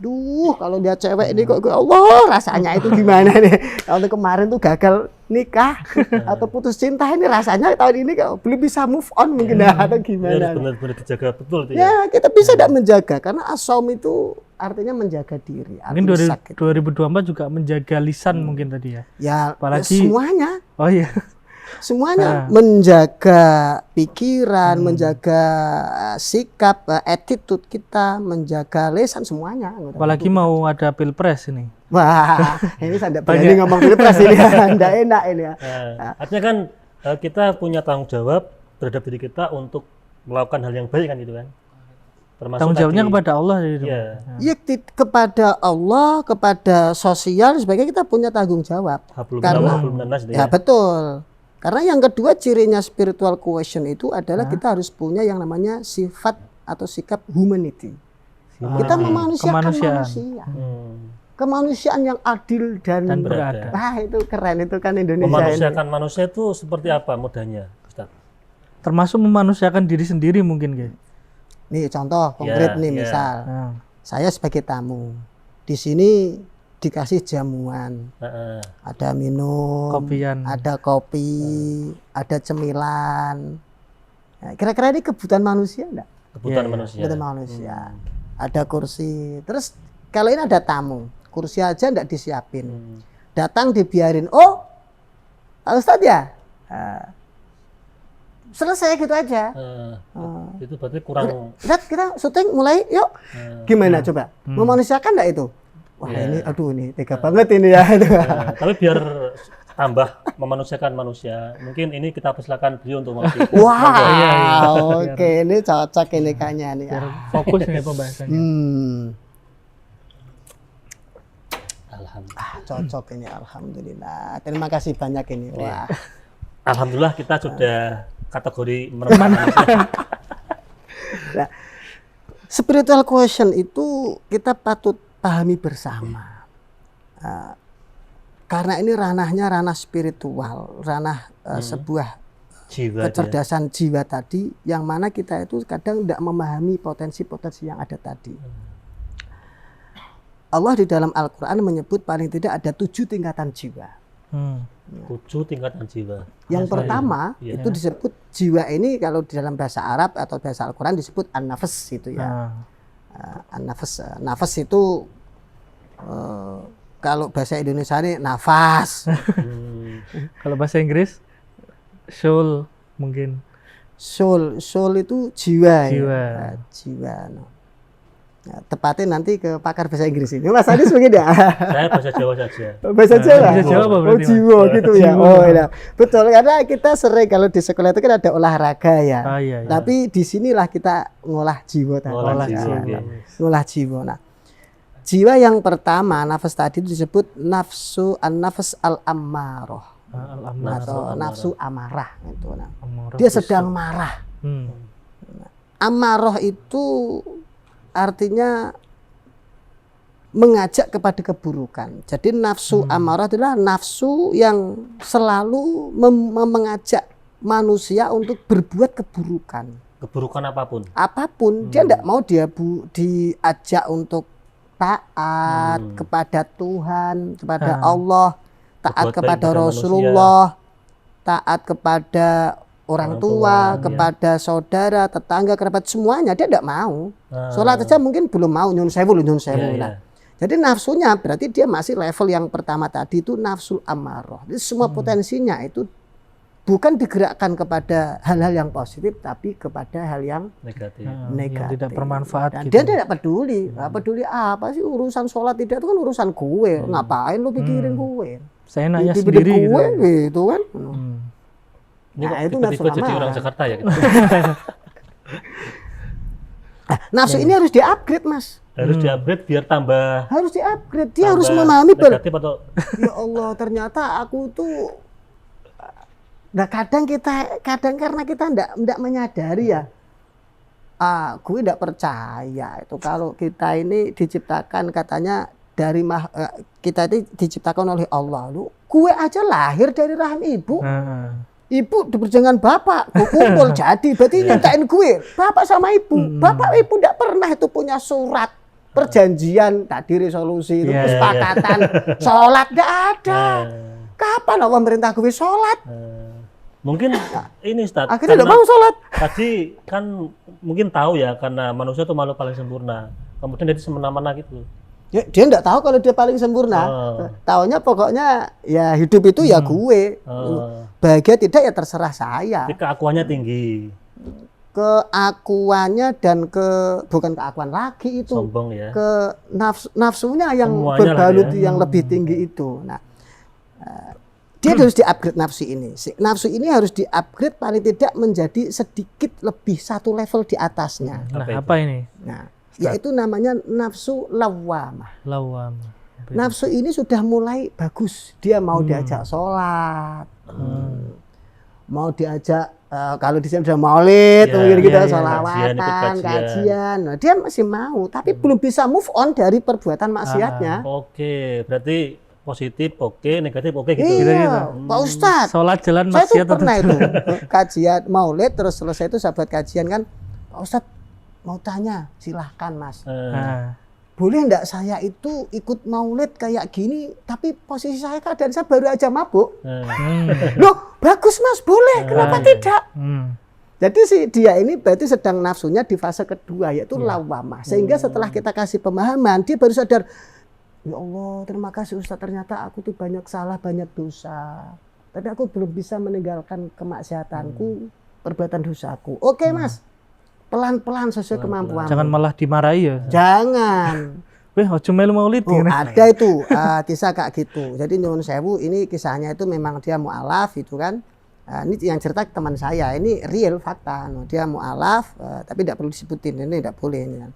Kalau dia cewek ini kok Allah, rasanya itu gimana nih? Tahun kemarin tuh gagal nikah atau putus cinta, ini rasanya tahun ini kok belum bisa move on mungkin atau gimana? Benar-benar dijaga betul tuh ya. Kita bisa enggak menjaga, karena as-shaum itu artinya menjaga diri. Mungkin 2024 juga menjaga lisan mungkin tadi ya. Ya, apalagi semuanya. Oh iya. Semuanya menjaga pikiran, menjaga sikap, attitude kita, menjaga lisan, semuanya. Apalagi mau ada pilpres ini. Wah, ini saya tidak berani ngomong pilpres ini, tidak enak ini ya. Artinya kan kita punya tanggung jawab terhadap diri kita untuk melakukan hal yang baik kan itu kan. Termasuk tanggung jawabnya kepada Allah gitu. Iya, kepada Allah, kepada sosial sebagai kita punya tanggung jawab. Ya betul. Karena yang kedua cirinya spiritual quotient itu adalah kita harus punya yang namanya sifat atau sikap humanity. Kita memanusiakan manusia. Kemanusiaan yang adil dan beradab. Wah, itu keren itu kan Indonesia. Memanusiakan manusia itu seperti apa modanya, Ustaz? Termasuk memanusiakan diri sendiri mungkin, guys. Nih contoh konkret nih, misal saya sebagai tamu di sini dikasih jamuan, ada minum, ada kopi, ada cemilan. Nah, kira-kira ini kebutuhan manusia enggak? Kebutuhan manusia. Kebutuhan manusia. Ada kursi. Terus kalau ini ada tamu, kursi aja enggak disiapin. Datang dibiarin, oh Pak Ustadz ya, selesai gitu aja. Itu berarti kurang. Lihat kita syuting mulai, yuk. Gimana coba? Memanusiakan enggak itu? Wah ini, aduh ini tega banget ini ya. Tapi biar tambah memanusiakan manusia, mungkin ini kita persilakan beliau untuk mengisi. Wow, oke, ini cocok ini kayaknya nih. Fokus nih pembahasannya. Alhamdulillah. Cocok ini, alhamdulillah. Terima kasih banyak ini. Wah. Alhamdulillah kita sudah kategori manusia. Nah, spiritual quotient itu kita patut pahami bersama. Karena ini ranah spiritual, ranah sebuah jiwa, kecerdasan jiwa tadi, yang mana kita itu kadang tidak memahami potensi-potensi yang ada tadi. Allah di dalam Al-Quran menyebut paling tidak ada 7 tingkatan jiwa. 7 tingkatan jiwa. Yang pertama itu disebut jiwa ini kalau di dalam bahasa Arab atau bahasa Al-Quran disebut an-nafs itu ya. Nafas itu kalau bahasa Indonesia ini nafas. Kalau bahasa Inggris soul mungkin. Soul itu jiwa. Ya. Jiwa. Nah, tepatnya nanti ke pakar bahasa Inggris ini. Mas Adis mungkin ya? Saya bahasa Jawa saja. Bahasa Jawa? Bahasa Jawa apa berarti? Oh jiwa gitu ya? Oh iya. Betul, karena kita sering kalau di sekolah itu kan ada olahraga ya. Iya. Tapi disinilah kita ngolah jiwa. Ngolah jiwa. Nah, jiwa yang pertama, nafas tadi itu disebut an-nafs al-ammarah. Atau nafsu amarah. Gitu. Nah, dia sedang marah. Amarah itu artinya mengajak kepada keburukan. Jadi nafsu amarah adalah nafsu yang selalu mengajak manusia untuk berbuat keburukan. Keburukan apapun. Apapun, dia tidak mau diajak untuk taat kepada Tuhan, kepada Allah, taat kepada Rasulullah, taat kepada orang tua, kepada saudara, tetangga, kerabat, semuanya dia tidak mau. Sholat aja mungkin belum mau, nyun sewu. Nah, jadi nafsunya berarti dia masih level yang pertama tadi itu nafsul amarah. Jadi semua potensinya itu bukan digerakkan kepada hal-hal yang positif, tapi kepada hal yang negatif. Yang tidak bermanfaat. Nah, dia tidak peduli. Peduli apa sih urusan sholat, tidak itu kan urusan gue. Ngapain lu pikirin gue? Saya nanya sendiri gitu kan. Ini nah, itu tiba-tiba jadi orang Jakarta ya gitu. Nafsu ini harus di-upgrade, Mas. Harus di-upgrade biar tambah. Harus di-upgrade. Dia harus memahami atau... Ya Allah, ternyata aku tuh. Nah, kadang karena kita enggak menyadari ya. Gue enggak percaya itu kalau kita ini diciptakan katanya dari kita itu diciptakan oleh Allah. Lu, gue aja lahir dari rahim ibu. Ibu diperjangan bapak, gue kumpul jadi, berarti nyatain gue, bapak sama ibu. Bapak ibu tidak pernah itu punya surat perjanjian, tadi resolusi itu kesepakatan, sholat tidak ada. Kapan Allah merintah gue sholat? Mungkin ini Ustaz, akhirnya tidak mau sholat. Tadi kan mungkin tahu ya, karena manusia itu makhluk paling sempurna. Kemudian jadi semena-mena gitu. Ya, dia enggak tahu kalau dia paling sempurna. Taunya pokoknya ya hidup itu ya gue. Bahagia tidak ya terserah saya. Jadi keakuannya tinggi. Keakuannya dan bukan keakuan lagi itu. Sombong ya. Ke nafsunya yang semuanya berbalut yang lebih tinggi itu. Nah, dia harus di-upgrade nafsu ini. Nafsu ini harus di-upgrade paling tidak menjadi sedikit lebih satu level di atasnya. Nah, apa ini? Nah, yaitu namanya nafsu lawamah. Nafsu ini sudah mulai bagus. Dia mau diajak sholat, mau diajak kalau di sini sudah maulid, mungkin kita sholawatan, kajian. Nah, dia masih mau, tapi belum bisa move on dari perbuatan maksiatnya. Oke, berarti positif oke, negatif oke gitu. Iya, Pak Ustadz. Sholat jalan maksiat. Saya tuh pernah itu kajian maulid, terus selesai itu sahabat kajian kan, Pak Ustadz mau tanya, silahkan Mas. Boleh enggak saya itu ikut maulid kayak gini, tapi posisi saya keadaan saya baru aja mabuk. Loh, bagus Mas, boleh. Kenapa tidak? Jadi dia ini berarti sedang nafsunya di fase kedua, yaitu lawamah. Sehingga setelah kita kasih pemahaman, dia baru sadar, Ya Allah, terima kasih Ustaz, ternyata aku tuh banyak salah, banyak dosa. Tapi aku belum bisa meninggalkan kemaksiatanku, perbuatan dosaku. Oke Mas, pelan-pelan sesuai kemampuan. Jangan malah dimarahi ya. Jangan. Weh, ojo melu maulid. Ada itu kisah kayak gitu. Jadi nyuwun sewu, ini kisahnya itu memang dia mu'alaf itu kan. Ini yang cerita teman saya, ini real fakta. Dia mu'alaf, tapi tidak perlu disebutin, ini tidak boleh ini kan.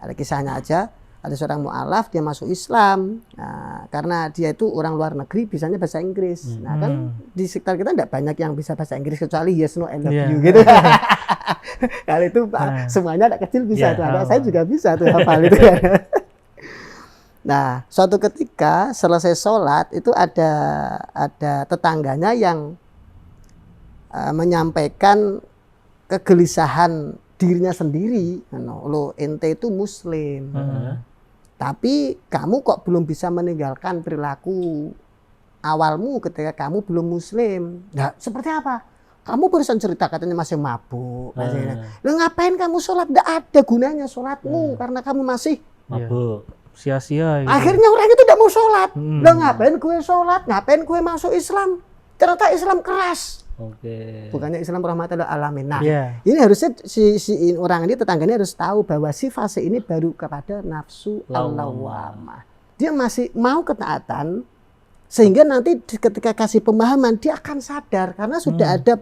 Ada kisahnya aja. Ada seorang mu'alaf, dia masuk Islam. Karena dia itu orang luar negeri, bisanya bahasa Inggris. Nah kan di sekitar kita tidak banyak yang bisa bahasa Inggris kecuali yes, no, I love you gitu. Kalau itu semuanya anak kecil bisa tuh. Anak saya juga bisa tuh hafal itu. Nah, suatu ketika selesai sholat itu ada tetangganya yang menyampaikan kegelisahan dirinya sendiri. Lo ente itu Muslim, tapi kamu kok belum bisa meninggalkan perilaku awalmu ketika kamu belum Muslim. Nah, seperti apa? Kamu barusan cerita katanya masih mabuk. Lo ngapain kamu sholat? Nggak ada gunanya sholatmu karena kamu masih mabuk. Sia-sia gitu. Akhirnya orang itu tidak mau sholat. Lo ngapain gue sholat? Ngapain gue masuk Islam? Ternyata Islam keras. Bukannya Islam rahmatan lil alamin. Nah, ini harusnya si orang ini, tetangganya harus tahu bahwa si fase ini baru kepada nafsu al-lawwamah. Dia masih mau ketaatan, sehingga nanti ketika kasih pemahaman dia akan sadar karena sudah ada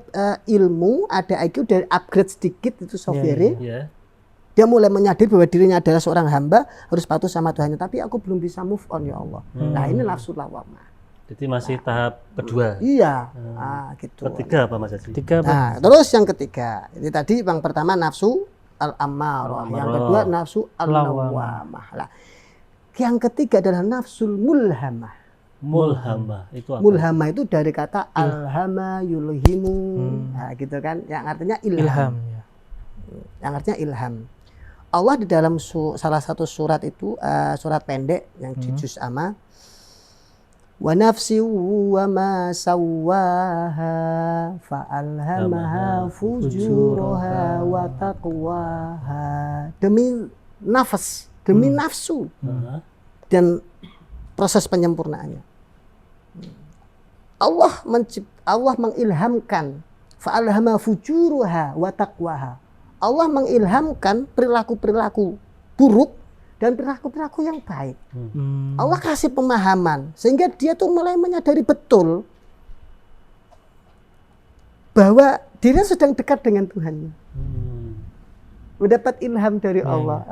ilmu, ada IQ, dari upgrade sedikit itu software-nya. Dia mulai menyadari bahwa dirinya adalah seorang hamba, harus patuh sama Tuhannya. Tapi aku belum bisa move on ya Allah. Nah ini nafsu lawamah. Jadi masih tahap kedua. Iya. Gitu. Ketiga apa Mas Haji? Nah, terus yang ketiga. Ini tadi yang pertama nafsu al-ammarah. Yang kedua nafsu al-lawamah. Nah, yang ketiga adalah nafsul mulhamah. Mulhamah itu apa? Mulhamah itu dari kata alhama yulhimu. Nah, gitu kan. Yang artinya ilham. Yang artinya ilham. Allah di dalam salah satu surat itu, surat pendek yang di juz amma, wa nafsi wa ma sawwaha fa'alhamaha fujuraha wa taqwaha. Demi nafas, demi nafsu dan proses penyempurnaannya. Allah mengilhamkan fa'alhamaha fujuraha wa taqwaha. Allah mengilhamkan perilaku-perilaku buruk dan perilaku-perilaku yang baik. Allah kasih pemahaman sehingga dia tuh mulai menyadari betul bahwa dirinya sedang dekat dengan Tuhannya. Mendapat ilham dari Allah.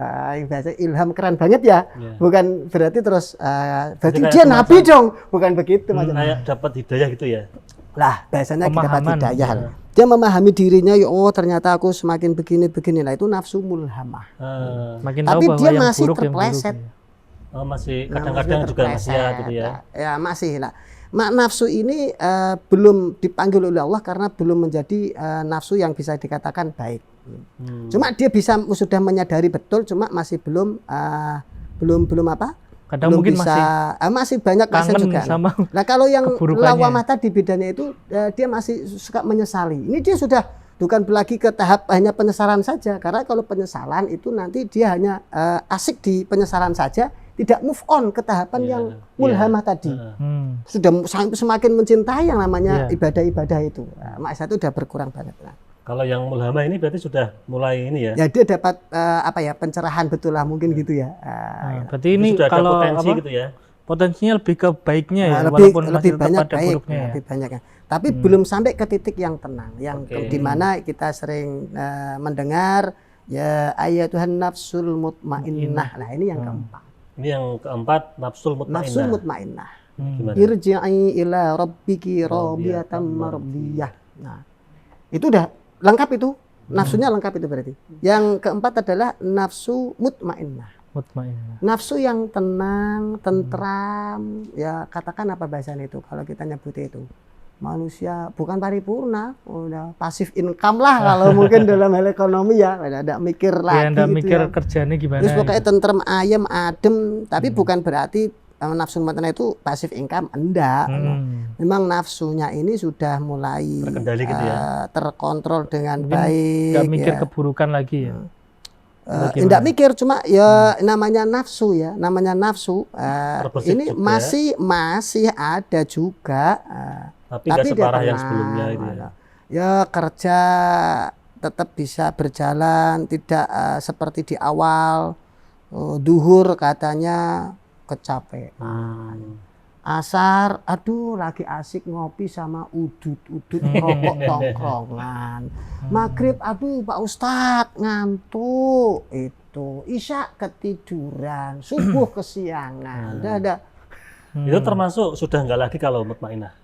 Bahasa ilham keren banget ya. Bukan berarti terus berarti dia nabi dong. Bukan begitu macam. Kayak dapat hidayah gitu ya. Lah bahasanya kita dapat hidayah. Dia memahami dirinya, oh ternyata aku semakin begini-begini. Nah itu nafsu mulhamah. Tapi dia masih terpleset. Masih kadang-kadang juga maksiat gitu ya. Ya masih. Nah, nafsu ini belum dipanggil oleh Allah karena belum menjadi nafsu yang bisa dikatakan baik. Cuma dia bisa sudah menyadari betul, cuma masih belum apa? Kadang belum mungkin bisa, masih banyak pasien juga. Nah kalau yang lawamah tadi bedanya itu dia masih suka menyesali. Ini dia sudah bukan lagi ke tahap hanya penyesalan saja. Karena kalau penyesalan itu nanti dia hanya asik di penyesalan saja, tidak move on ke tahapan yang mulhamah tadi. Sudah semakin mencintai yang namanya ibadah-ibadah itu. Maksudnya itu udah berkurang banget. Nah. Kalau yang mulhamah ini berarti sudah mulai ini ya? Ya dia dapat pencerahan betul lah mungkin gitu ya. Berarti ini sudah kalau ada potensi gitu ya? Potensinya lebih ke baiknya ya, lebih banyak baik, buruknya lebih banyak ya. Tapi belum sampai ke titik yang tenang, yang di mana kita sering mendengar ya ayatuhan nafsul mutmainnah. Nah ini yang keempat. Ini yang keempat nafsul mutmainnah. Nafsul mutmainnah. Irji'i ila rabbiki radiyatan mardiyah. Nah itu udah lengkap itu, nafsunya lengkap itu berarti. Yang keempat adalah nafsu mutmainnah. Nafsu yang tenang, tentram, ya katakan apa bahasanya itu kalau kita nyebut itu. Manusia bukan paripurna, udah pasif income lah kalau mungkin dalam hal ekonomi ya, ada mikir lagi. Ada mikir kerjanya gimana. Terus pokoknya tentram, ayam, adem, tapi bukan berarti nafsu mutmainnah itu pasif income, enggak. Memang nafsunya ini sudah mulai terkendali gitu ya. Terkontrol dengan baik. Enggak mikir keburukan lagi ya. Tidak mikir, cuma ya namanya nafsu ya, namanya nafsu. Ini juga. masih ada juga. Tapi nggak separah yang sebelumnya itu ya. Ya kerja tetap bisa berjalan, tidak seperti di awal. Duhur katanya kecapean. Asar, aduh lagi asik ngopi sama udut-udut rokok tongkrongan. Maghrib, aduh Pak Ustadz ngantuk itu. Isya ketiduran, subuh kesiangan. Ada. Itu termasuk sudah nggak lagi kalau mutmainah.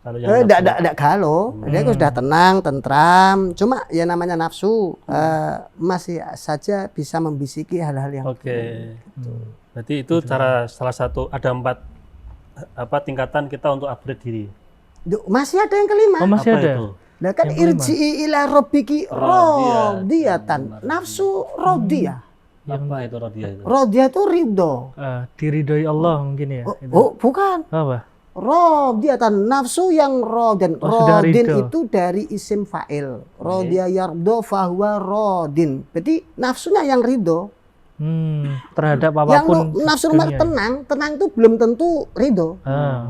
Kalau yang tidak galau, dia sudah tenang, tentram. Cuma ya namanya nafsu masih saja bisa membisiki hal-hal yang. Oke. Berarti itu cara salah satu, ada 4 tingkatan kita untuk upgrade diri. Masih ada yang kelima. Oh, masih ada. Nah kan irji'i ila rabbiki radiyatan. Nafsu radiyah. Apa itu radiyah itu? Radiyah itu ridho. Diridhoi Allah mungkin ya. Bukan. Apa? Radiyatan, nafsu yang dan radin itu dari isim fa'il. Radiyah yardo fahuwa radin. Berarti nafsunya yang ridho. Terhadap apapun. Yang nafsu tenang itu belum tentu ridho.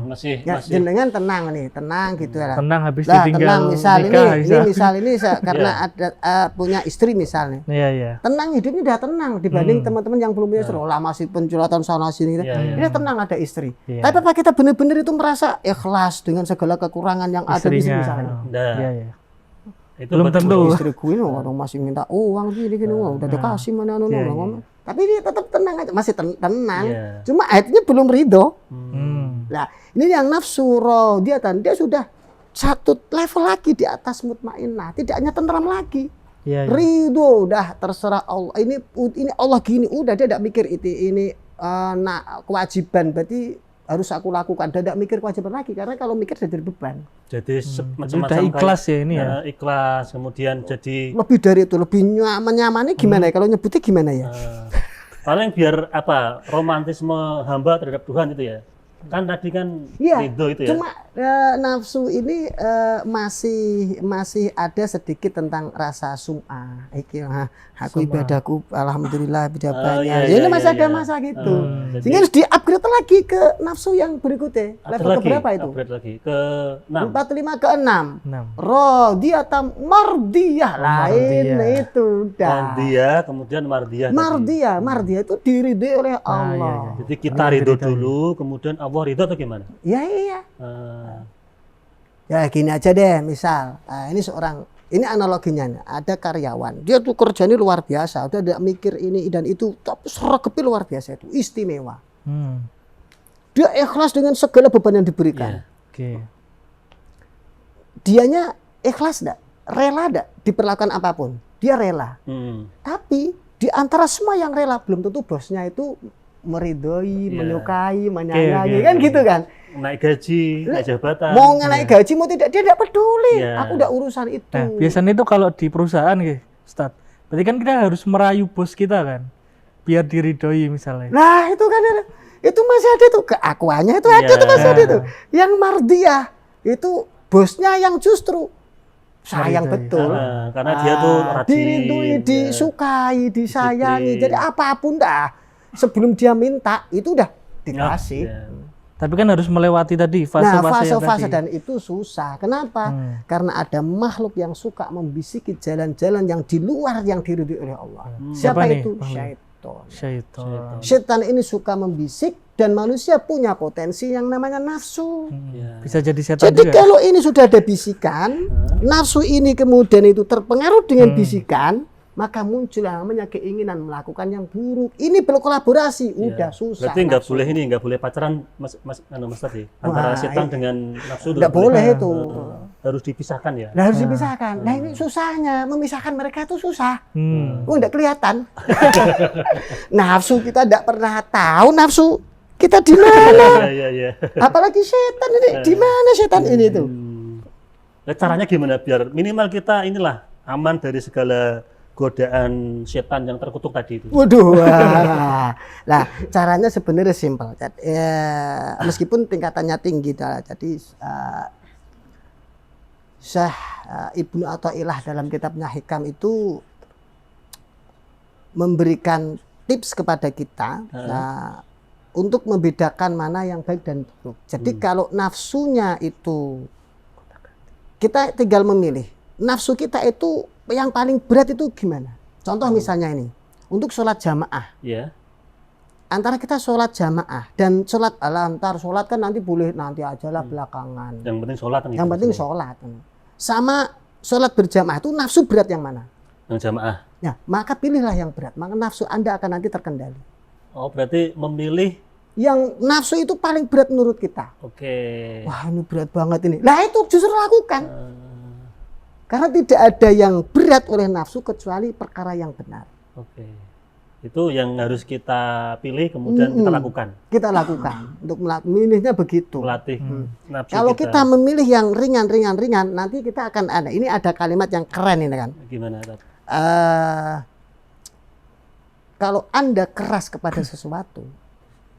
Masih. Jenengan tenang nih, tenang gitu ya. Tenang habis ditinggal tenang, misal ini karena ada punya istri misalnya. Iya. Tenang, hidupnya udah tenang dibanding teman-teman yang belum punya istri. Lah masih pencurhatan sana sini. Dia tenang ada istri. Tapi apa kita benar-benar itu merasa ikhlas dengan segala kekurangan yang ada di sini misalnya? Iya. Itu belum tentu. Istri gue orang masih minta uang gini udah dikasih mana ngomong. Tapi dia tetap tenang aja, masih tenang. Cuma hatinya belum ridho. Nah, ini yang nafsu radiyatan, dia sudah satu level lagi di atas mutmainnah, tidak hanya tenteram lagi. Ridho udah terserah Allah. Ini Allah gini, udah dia tidak mikir ini kewajiban, berarti harus aku lakukan. Tidak mikir kewajiban lagi, karena kalau mikir jadi beban. Jadi macam-macam ikhlas ya ini ya. Ikhlas, kemudian jadi lebih dari itu, lebih nyamannya gimana ya? Kalau nyebutnya gimana ya? Paling biar romantisme hamba terhadap Tuhan itu ya. Kan tadi kan ridho itu ya. Cuma nafsu ini masih ada sedikit tentang rasa sum'ah. Aku ibadahku alhamdulillah beda banyak. Ini masih ada masa gitu. Sehingga harus di-upgrade lagi ke nafsu yang berikutnya. Level ke berapa itu? Upgrade lagi ke 6. 4, 5 ke 6. Radiyatan mardiyah lain itu udah. Radiyah kemudian mardiyah. Mardiyah itu diridhoi oleh Allah. Jadi kita ridho dulu, kemudian Allah ridho atau gimana? Iya. Ya gini aja deh, misal ini analoginya, ada karyawan, dia tuh kerjanya luar biasa, udah tidak mikir ini dan itu, tapi sregepnya luar biasa, itu istimewa. Dia ikhlas dengan segala beban yang diberikan. Dianya ikhlas enggak? Rela enggak diperlakukan apapun? Dia rela. Tapi di antara semua yang rela, belum tentu bosnya itu meridhoi, menyukai, menyayangi, kan gitu kan? Naik gaji, naik jabatan. Mau naik gaji, mau tidak, dia tidak peduli. Aku udah urusan itu. Nah, biasanya itu kalau di perusahaan, Ustadz, berarti kan kita harus merayu bos kita kan, biar diridhoi misalnya. Nah, itu kan itu masih ada tuh keakuannya itu ada tuh masih ada tuh. Yang mardiyah itu bosnya yang justru sayang betul. Karena dia tuh rajin, diridhoi, disukai, disayangi. Jadi apapun dah sebelum dia minta itu udah dikasih. Tapi kan harus melewati tadi fase-fase dan itu susah. Kenapa? Karena ada makhluk yang suka membisiki jalan-jalan yang di luar yang diridhoi oleh Allah. Siapa itu? Syaitan. Syaitan ini suka membisik dan manusia punya potensi yang namanya nafsu. Bisa jadi setan juga. Jadi kalau ini sudah ada bisikan, nafsu ini kemudian itu terpengaruh dengan bisikan, maka muncul yang namanya keinginan melakukan yang buruk. Ini berkolaborasi, udah susah. Berarti nggak boleh pacaran Mas Tadi antara setan dengan nafsu. Nggak boleh itu. Harus dipisahkan ya. Harus dipisahkan. Nah ini susahnya, memisahkan mereka itu susah. Nggak kelihatan. Nafsu kita nggak pernah tahu nafsu kita di mana. Apalagi setan ini, di mana setan ini tuh? Caranya gimana biar minimal kita inilah aman dari segala godaan setan yang terkutuk tadi itu. Waduh. Nah, caranya sebenarnya simpel. Meskipun tingkatannya tinggi, jadi Syekh Ibnu Athaillah dalam kitabnya Hikam itu memberikan tips kepada kita untuk membedakan mana yang baik dan buruk. Jadi kalau nafsunya itu kita tinggal memilih. Nafsu kita itu yang paling berat itu gimana? Contoh misalnya ini, untuk sholat jamaah. Antara kita sholat jamaah dan sholat antar sholat kan nanti boleh nanti aja lah belakangan. Yang penting sholat. Yang penting sholat. Sama sholat berjamaah itu nafsu berat yang mana? Yang jamaah. Ya, maka pilihlah yang berat. Maka nafsu Anda akan nanti terkendali. Oh, berarti memilih yang nafsu itu paling berat menurut kita. Oke. Wah, ini berat banget ini. Nah, itu justru lakukan. Karena tidak ada yang berat oleh nafsu kecuali perkara yang benar. Oke. Itu yang harus kita pilih kemudian kita lakukan. Kita lakukan. Untuk memilihnya begitu. Melatih nafsu. Kalau kita memilih yang ringan, nanti kita akan ada. Ini ada kalimat yang keren ini kan. Gimana? Kalau Anda keras kepada sesuatu,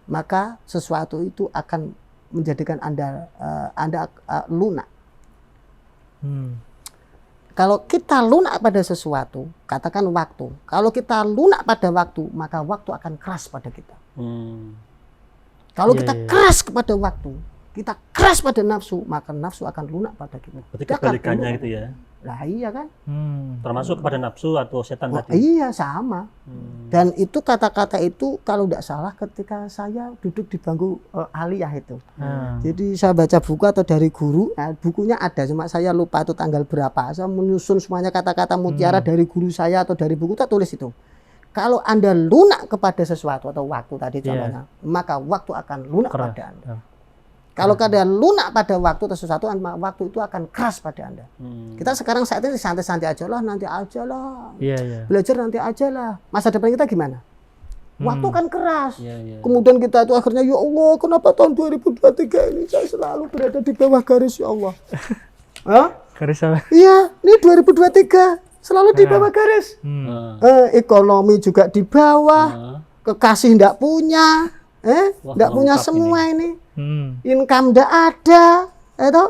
maka sesuatu itu akan menjadikan Anda lunak. Kalau kita lunak pada sesuatu, katakan waktu. Kalau kita lunak pada waktu, maka waktu akan keras pada kita. Kalau kita keras kepada waktu, kita keras pada nafsu, maka nafsu akan lunak pada kita. Berarti kebalikannya gitu ya? Lah iya kan? Termasuk kepada nafsu atau setan tadi? Iya sama. Dan itu kata-kata itu kalau tidak salah ketika saya duduk di bangku aliyah itu. Jadi saya baca buku atau dari guru, bukunya ada, cuma saya lupa itu tanggal berapa. Saya menyusun semuanya kata-kata mutiara dari guru saya atau dari buku, tak tulis itu. Kalau Anda lunak kepada sesuatu atau waktu tadi contohnya, maka waktu akan lunak pada Anda. Kalau kalian lunak pada waktu atau sesuatu, waktu itu akan keras pada Anda. Kita sekarang saat ini santai-santai aja lah, nanti aja lah. Belajar nanti aja lah. Masa depan kita gimana? Waktu kan keras. Kemudian kita itu akhirnya, ya Allah, kenapa tahun 2023 ini saya selalu berada di bawah garis, ya Allah. Garis apa? Iya, ini 2023 selalu di bawah garis. Ekonomi juga di bawah, kekasih enggak punya, enggak punya semua ini. Income ndak ada, itu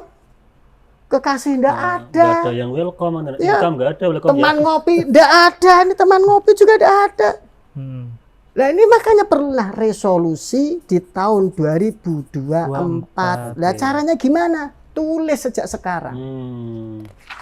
kekasih ndak ada. Nggak ada yang welcome, income nggak ada welcome. Teman ngopi ndak ada, ini teman ngopi juga ndak ada. Nah ini makanya perlulah resolusi di tahun 2024. Nah caranya gimana? Tulis sejak sekarang.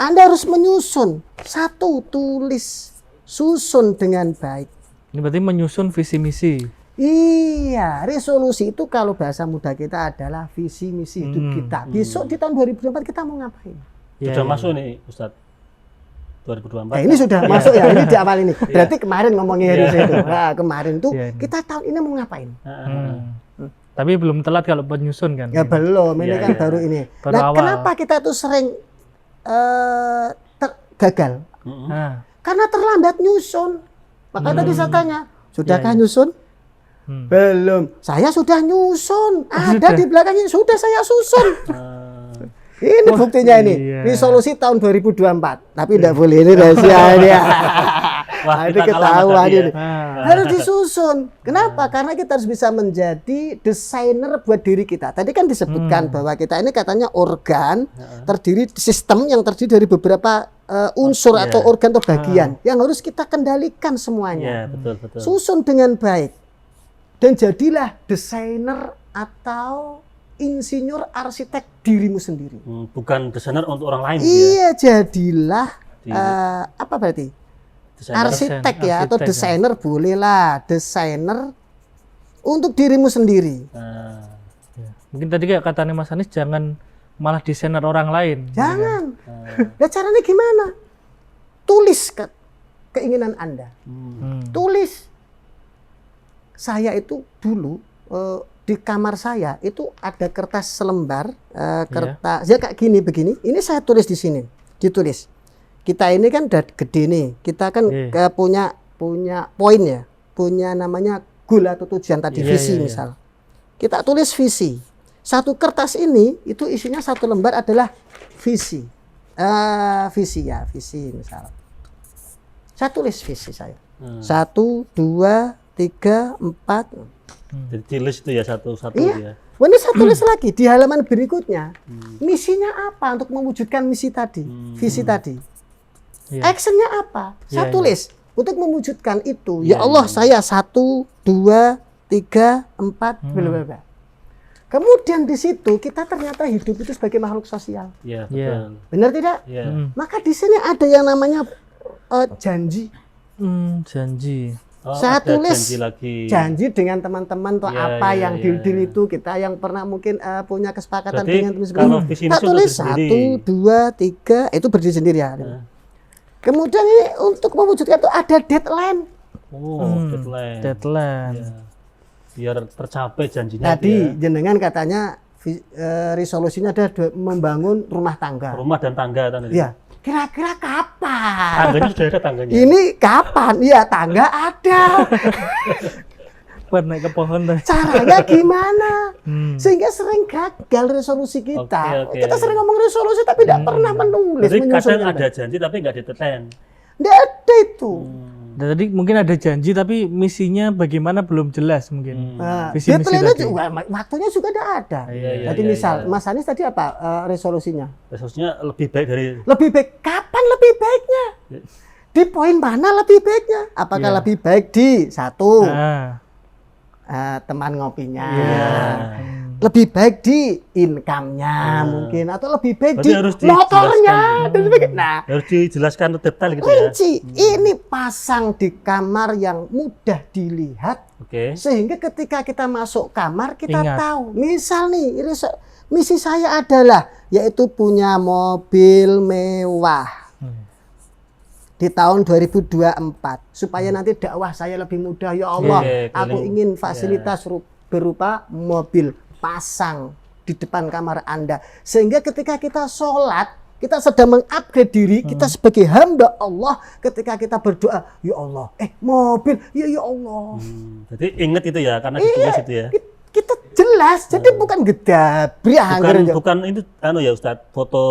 Anda harus menyusun. Satu, tulis, susun dengan baik. Ini berarti menyusun visi misi. Iya, resolusi itu kalau bahasa muda kita adalah visi misi hidup kita. Besok di tahun 2024 kita mau ngapain? Sudah masuk nih Ustadz, 2024. Ini sudah masuk ya, ini di awal ini. Berarti kemarin ngomongin itu. Nah, kemarin tuh kita tahun ini mau ngapain? Tapi belum telat kalau menyusun kan? Ya belum, ini kan baru ini. Baru nah, awal. Kenapa kita tuh sering gagal? Karena terlambat nyusun. Maka tadi saya tanya, sudahkah nyusun? Belum. Saya sudah nyusun. Ada di belakangnya, sudah saya susun. Ini buktinya ini. Resolusi tahun 2024. Tapi tidak boleh ini rahasia ini. Wah, ini ketahuan ini. Harus disusun. Kenapa? Karena kita harus bisa menjadi desainer buat diri kita. Tadi kan disebutkan bahwa kita ini katanya organ terdiri sistem yang terdiri dari beberapa unsur atau organ atau bagian yang harus kita kendalikan semuanya. Betul. Susun dengan baik. Dan jadilah desainer atau insinyur arsitek dirimu sendiri. Bukan desainer untuk orang lain. Iya, jadilah apa berarti? Arsitek ya, atau desainer bolehlah. Desainer untuk dirimu sendiri. Mungkin tadi kayak katanya Mas Anies, jangan malah desainer orang lain. Jangan. Nah, caranya gimana? Tulis keinginan Anda. Tulis. Saya itu dulu di kamar saya itu ada kertas selembar, kertas ya kayak begini. Ini saya tulis di sini, ditulis. Kita ini kan udah gede nih, kita kan punya poin ya, punya namanya goal atau tujuan tadi, visi misal. Kita tulis visi. Satu kertas ini itu isinya satu lembar adalah visi, visi misal. Saya tulis visi saya. 1, 2, 3, 4. Jadi tulis itu ya satu-satu ya. Wah, ini saya tulis lagi di halaman berikutnya. Misinya apa untuk mewujudkan misi tadi, visi tadi. Actionnya apa? Saya tulis. untuk mewujudkan itu. Ya Allah, saya 1, 2, 3, 4, blablabla. Kemudian di situ kita ternyata hidup itu sebagai makhluk sosial. Iya, betul. Benar tidak? Maka di sini ada yang namanya janji. Janji. Saya tulis janji lagi. Janji dengan teman-teman atau yang deal-deal itu, kita yang pernah mungkin punya kesepakatan dengan teman sebelumnya. Kita tulis 1, 2, 3, itu berdiri sendiri ya. Kemudian ini untuk mewujudkan itu ada deadline. Deadline. Ya. Biar tercapai janjinya. Tadi jenengan katanya resolusinya ada membangun rumah tangga. Rumah dan tangga tadi. Iya. Kira-kira kapan? Tangganya sudah ada tangganya. Ini kapan? Iya, tangga ada. Buat naik ke pohon tuh. Caranya gimana? Sehingga sering gagal resolusi kita. Kita sering ngomong resolusi tapi tidak pernah menulis. Jadi kadang ada janji tapi nggak ditekan. Tidak ada itu. Tadi mungkin ada janji tapi misinya bagaimana belum jelas mungkin. Detailnya juga, waktunya juga tidak ada. Jadi misal Mas Anies tadi apa resolusinya? Resolusinya lebih baik dari. Lebih baik kapan lebih baiknya? Di poin mana lebih baiknya? Apakah lebih baik di 1 teman ngopinya? Lebih baik di income-nya mungkin, atau lebih baik di motornya dan sebagainya. Nah, harus dijelaskan detail gitu ya. Rinci, ini pasang di kamar yang mudah dilihat, sehingga ketika kita masuk kamar kita tahu. Misal nih, misi saya adalah yaitu punya mobil mewah di tahun 2024 supaya nanti dakwah saya lebih mudah. Ya Allah, aku ingin fasilitas berupa mobil pasang di depan kamar Anda, sehingga ketika kita sholat kita sedang mengupgrade diri kita sebagai hamba Allah. Ketika kita berdoa, ya Allah, mobil, ya Allah. Jadi ingat itu ya, karena ditulis itu ya. Kita jelas, jadi bukan gedabri. Bukan itu ya Ustadz, foto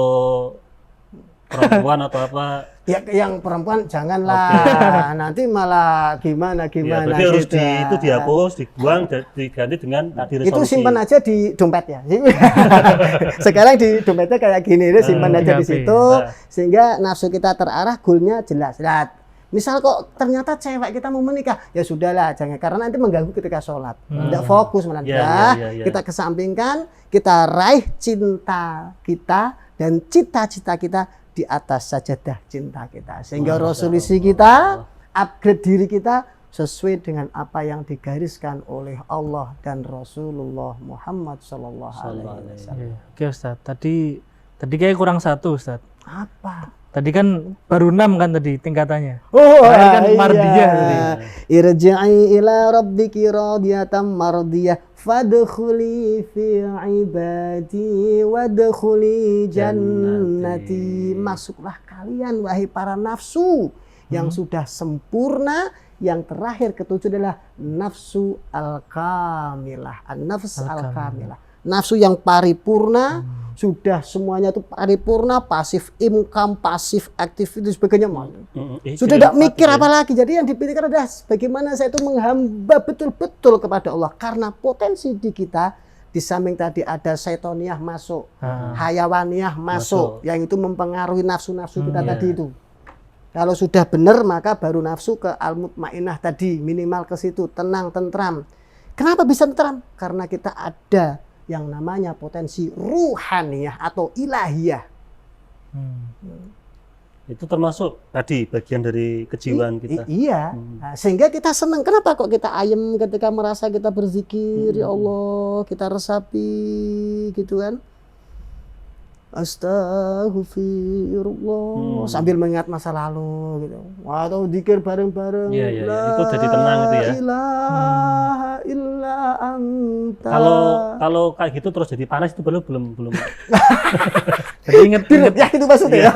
perempuan atau apa. Ya yang perempuan janganlah, nanti malah gimana ya, berarti harus itu dihapus, dibuang, diganti dengan resolusi. Itu simpan aja di dompet ya. Sekarang di dompetnya kayak gini, simpan aja di situ, sehingga nafsu kita terarah, goalnya jelas. Nah, misal kok ternyata cewek kita mau menikah, ya sudahlah, jangan, karena nanti mengganggu ketika sholat. Tidak fokus malah. Kita kesampingkan, kita raih cinta kita dan cita-cita kita di atas sajadah cinta kita, sehingga resolusi kita, upgrade diri kita sesuai dengan apa yang digariskan oleh Allah dan Rasulullah Muhammad Sallallahu Alaihi Wasallam. Oke Ustadz, tadi kayak kurang 1 Ustadz. Apa? Tadi kan baru 6 kan tadi tingkatannya. Kan mardiyah tadi. Irji'i ila rabbiki radiyatan mardiyah fadkhuli fi ibadi wadkhuli jannati. Masuklah kalian wahai para nafsu yang sudah sempurna. Yang terakhir ketujuh adalah nafsu al-kamilah. An-nafs al-kamilah. Nafsu yang paripurna, sudah semuanya itu paripurna, pasif income, pasif aktif itu sebagainya. Sudah tidak mikir apa lagi. Jadi yang dipikirkan adalah bagaimana saya itu menghamba betul-betul kepada Allah. Karena potensi di kita, di samping tadi ada syaitoniah masuk, hayawaniah masuk, yang itu mempengaruhi nafsu-nafsu kita tadi itu. Kalau sudah benar maka baru nafsu ke al-mutmainah tadi, minimal ke situ, tenang, tentram. Kenapa bisa tentram? Karena kita ada yang namanya potensi ruhaniyah atau ilahiyah. Itu termasuk tadi bagian dari kejiwaan kita. Iya. Nah, sehingga kita senang. Kenapa kok kita ayem ketika merasa kita berzikir, ya Allah, kita resapi gitu kan. Astaghfirullah, sambil mengingat masa lalu gitu. Atau zikir bareng-bareng. Iya, itu jadi tenang gitu ya. Ilaha illa anta. Kalau kayak gitu terus jadi panas itu belum. Jadi ingat ya itu maksudnya.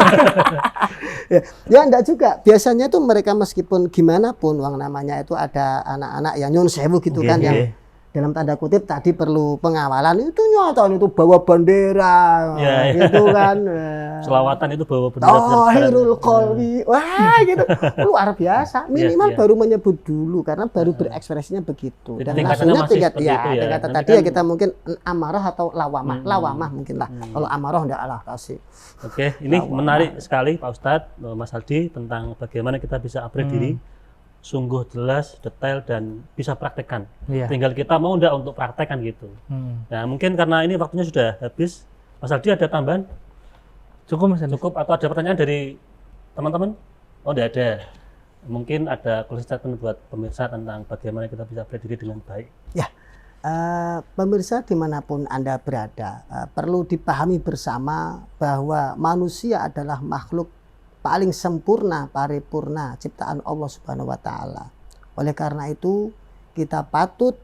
Ya enggak juga. Biasanya tuh mereka meskipun gimana pun, namanya itu ada anak-anak yang nyun sewu gitu kan, yang dalam tanda kutip tadi perlu pengawalan, itu nyata itu bawa bendera gitu kan. Selawatan itu bawa bendera. Tahirul qalbi. Wah gitu. Luar biasa. Minimal baru menyebut dulu karena baru berekspresinya begitu. Dan langsungnya tingkat tadi ya kita mungkin amarah atau lawamah. Lawamah mungkin lah. Kalau amarah enggak Allah kasih. Oke, ini menarik sekali Pak Ustadz, Mas Aldi, tentang bagaimana kita bisa upgrade diri. Sungguh jelas, detail, dan bisa praktekkan. Tinggal kita mau enggak untuk praktekkan gitu. Nah, mungkin karena ini waktunya sudah habis, Mas Aldi ada tambahan? Cukup Mas. Cukup atau ada pertanyaan dari teman-teman? Oh, enggak ada. Mungkin ada closing statement buat pemirsa tentang bagaimana kita bisa upgrade diri dengan baik. Ya, pemirsa dimanapun Anda berada, perlu dipahami bersama bahwa manusia adalah makhluk paling sempurna, paripurna ciptaan Allah Subhanahu wa taala. Oleh karena itu, kita patut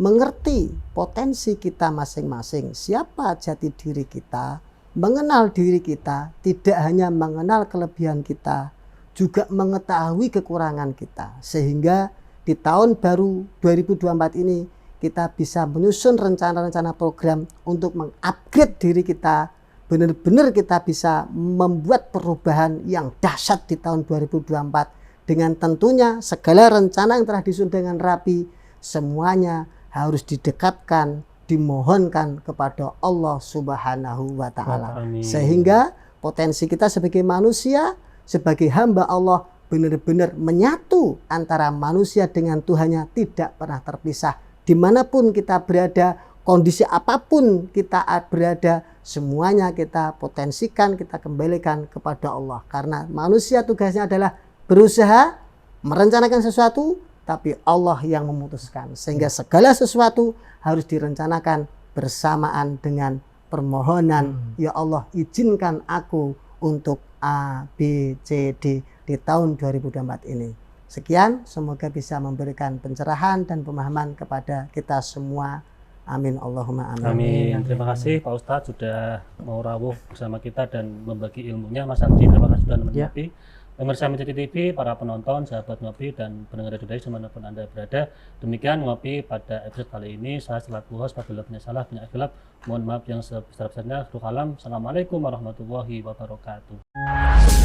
mengerti potensi kita masing-masing, siapa jati diri kita, mengenal diri kita, tidak hanya mengenal kelebihan kita, juga mengetahui kekurangan kita. Sehingga di tahun baru 2024 ini kita bisa menyusun rencana-rencana program untuk mengupgrade diri kita. Benar-benar kita bisa membuat perubahan yang dahsyat di tahun 2024 dengan tentunya segala rencana yang telah disusun dengan rapi semuanya harus didekatkan, dimohonkan kepada Allah Subhanahu wa taala. Sehingga potensi kita sebagai manusia, sebagai hamba Allah benar-benar menyatu antara manusia dengan Tuhannya, tidak pernah terpisah. Dimanapun kita berada, kondisi apapun kita berada, semuanya kita potensikan, kita kembalikan kepada Allah. Karena manusia tugasnya adalah berusaha merencanakan sesuatu, tapi Allah yang memutuskan. Sehingga segala sesuatu harus direncanakan bersamaan dengan permohonan. Ya Allah, izinkan aku untuk A, B, C, D di tahun 2024 ini. Sekian, semoga bisa memberikan pencerahan dan pemahaman kepada kita semua. Amin, Allahumma amin. Amin. Terima kasih Pak Ustadz sudah mau rawuh bersama kita dan membagi ilmunya. Mas Aldi, terima kasih sudah menemani. Pemirsa Mejati TV, para penonton, sahabat ngopi dan pendengar Radio Da'i dimanapun Anda berada. Demikian ngopi pada episode kali ini. Saya selaku host, apabila punya salah, punya khilaf, mohon maaf yang sebesar-besarnya. Assalamualaikum warahmatullahi wabarakatuh.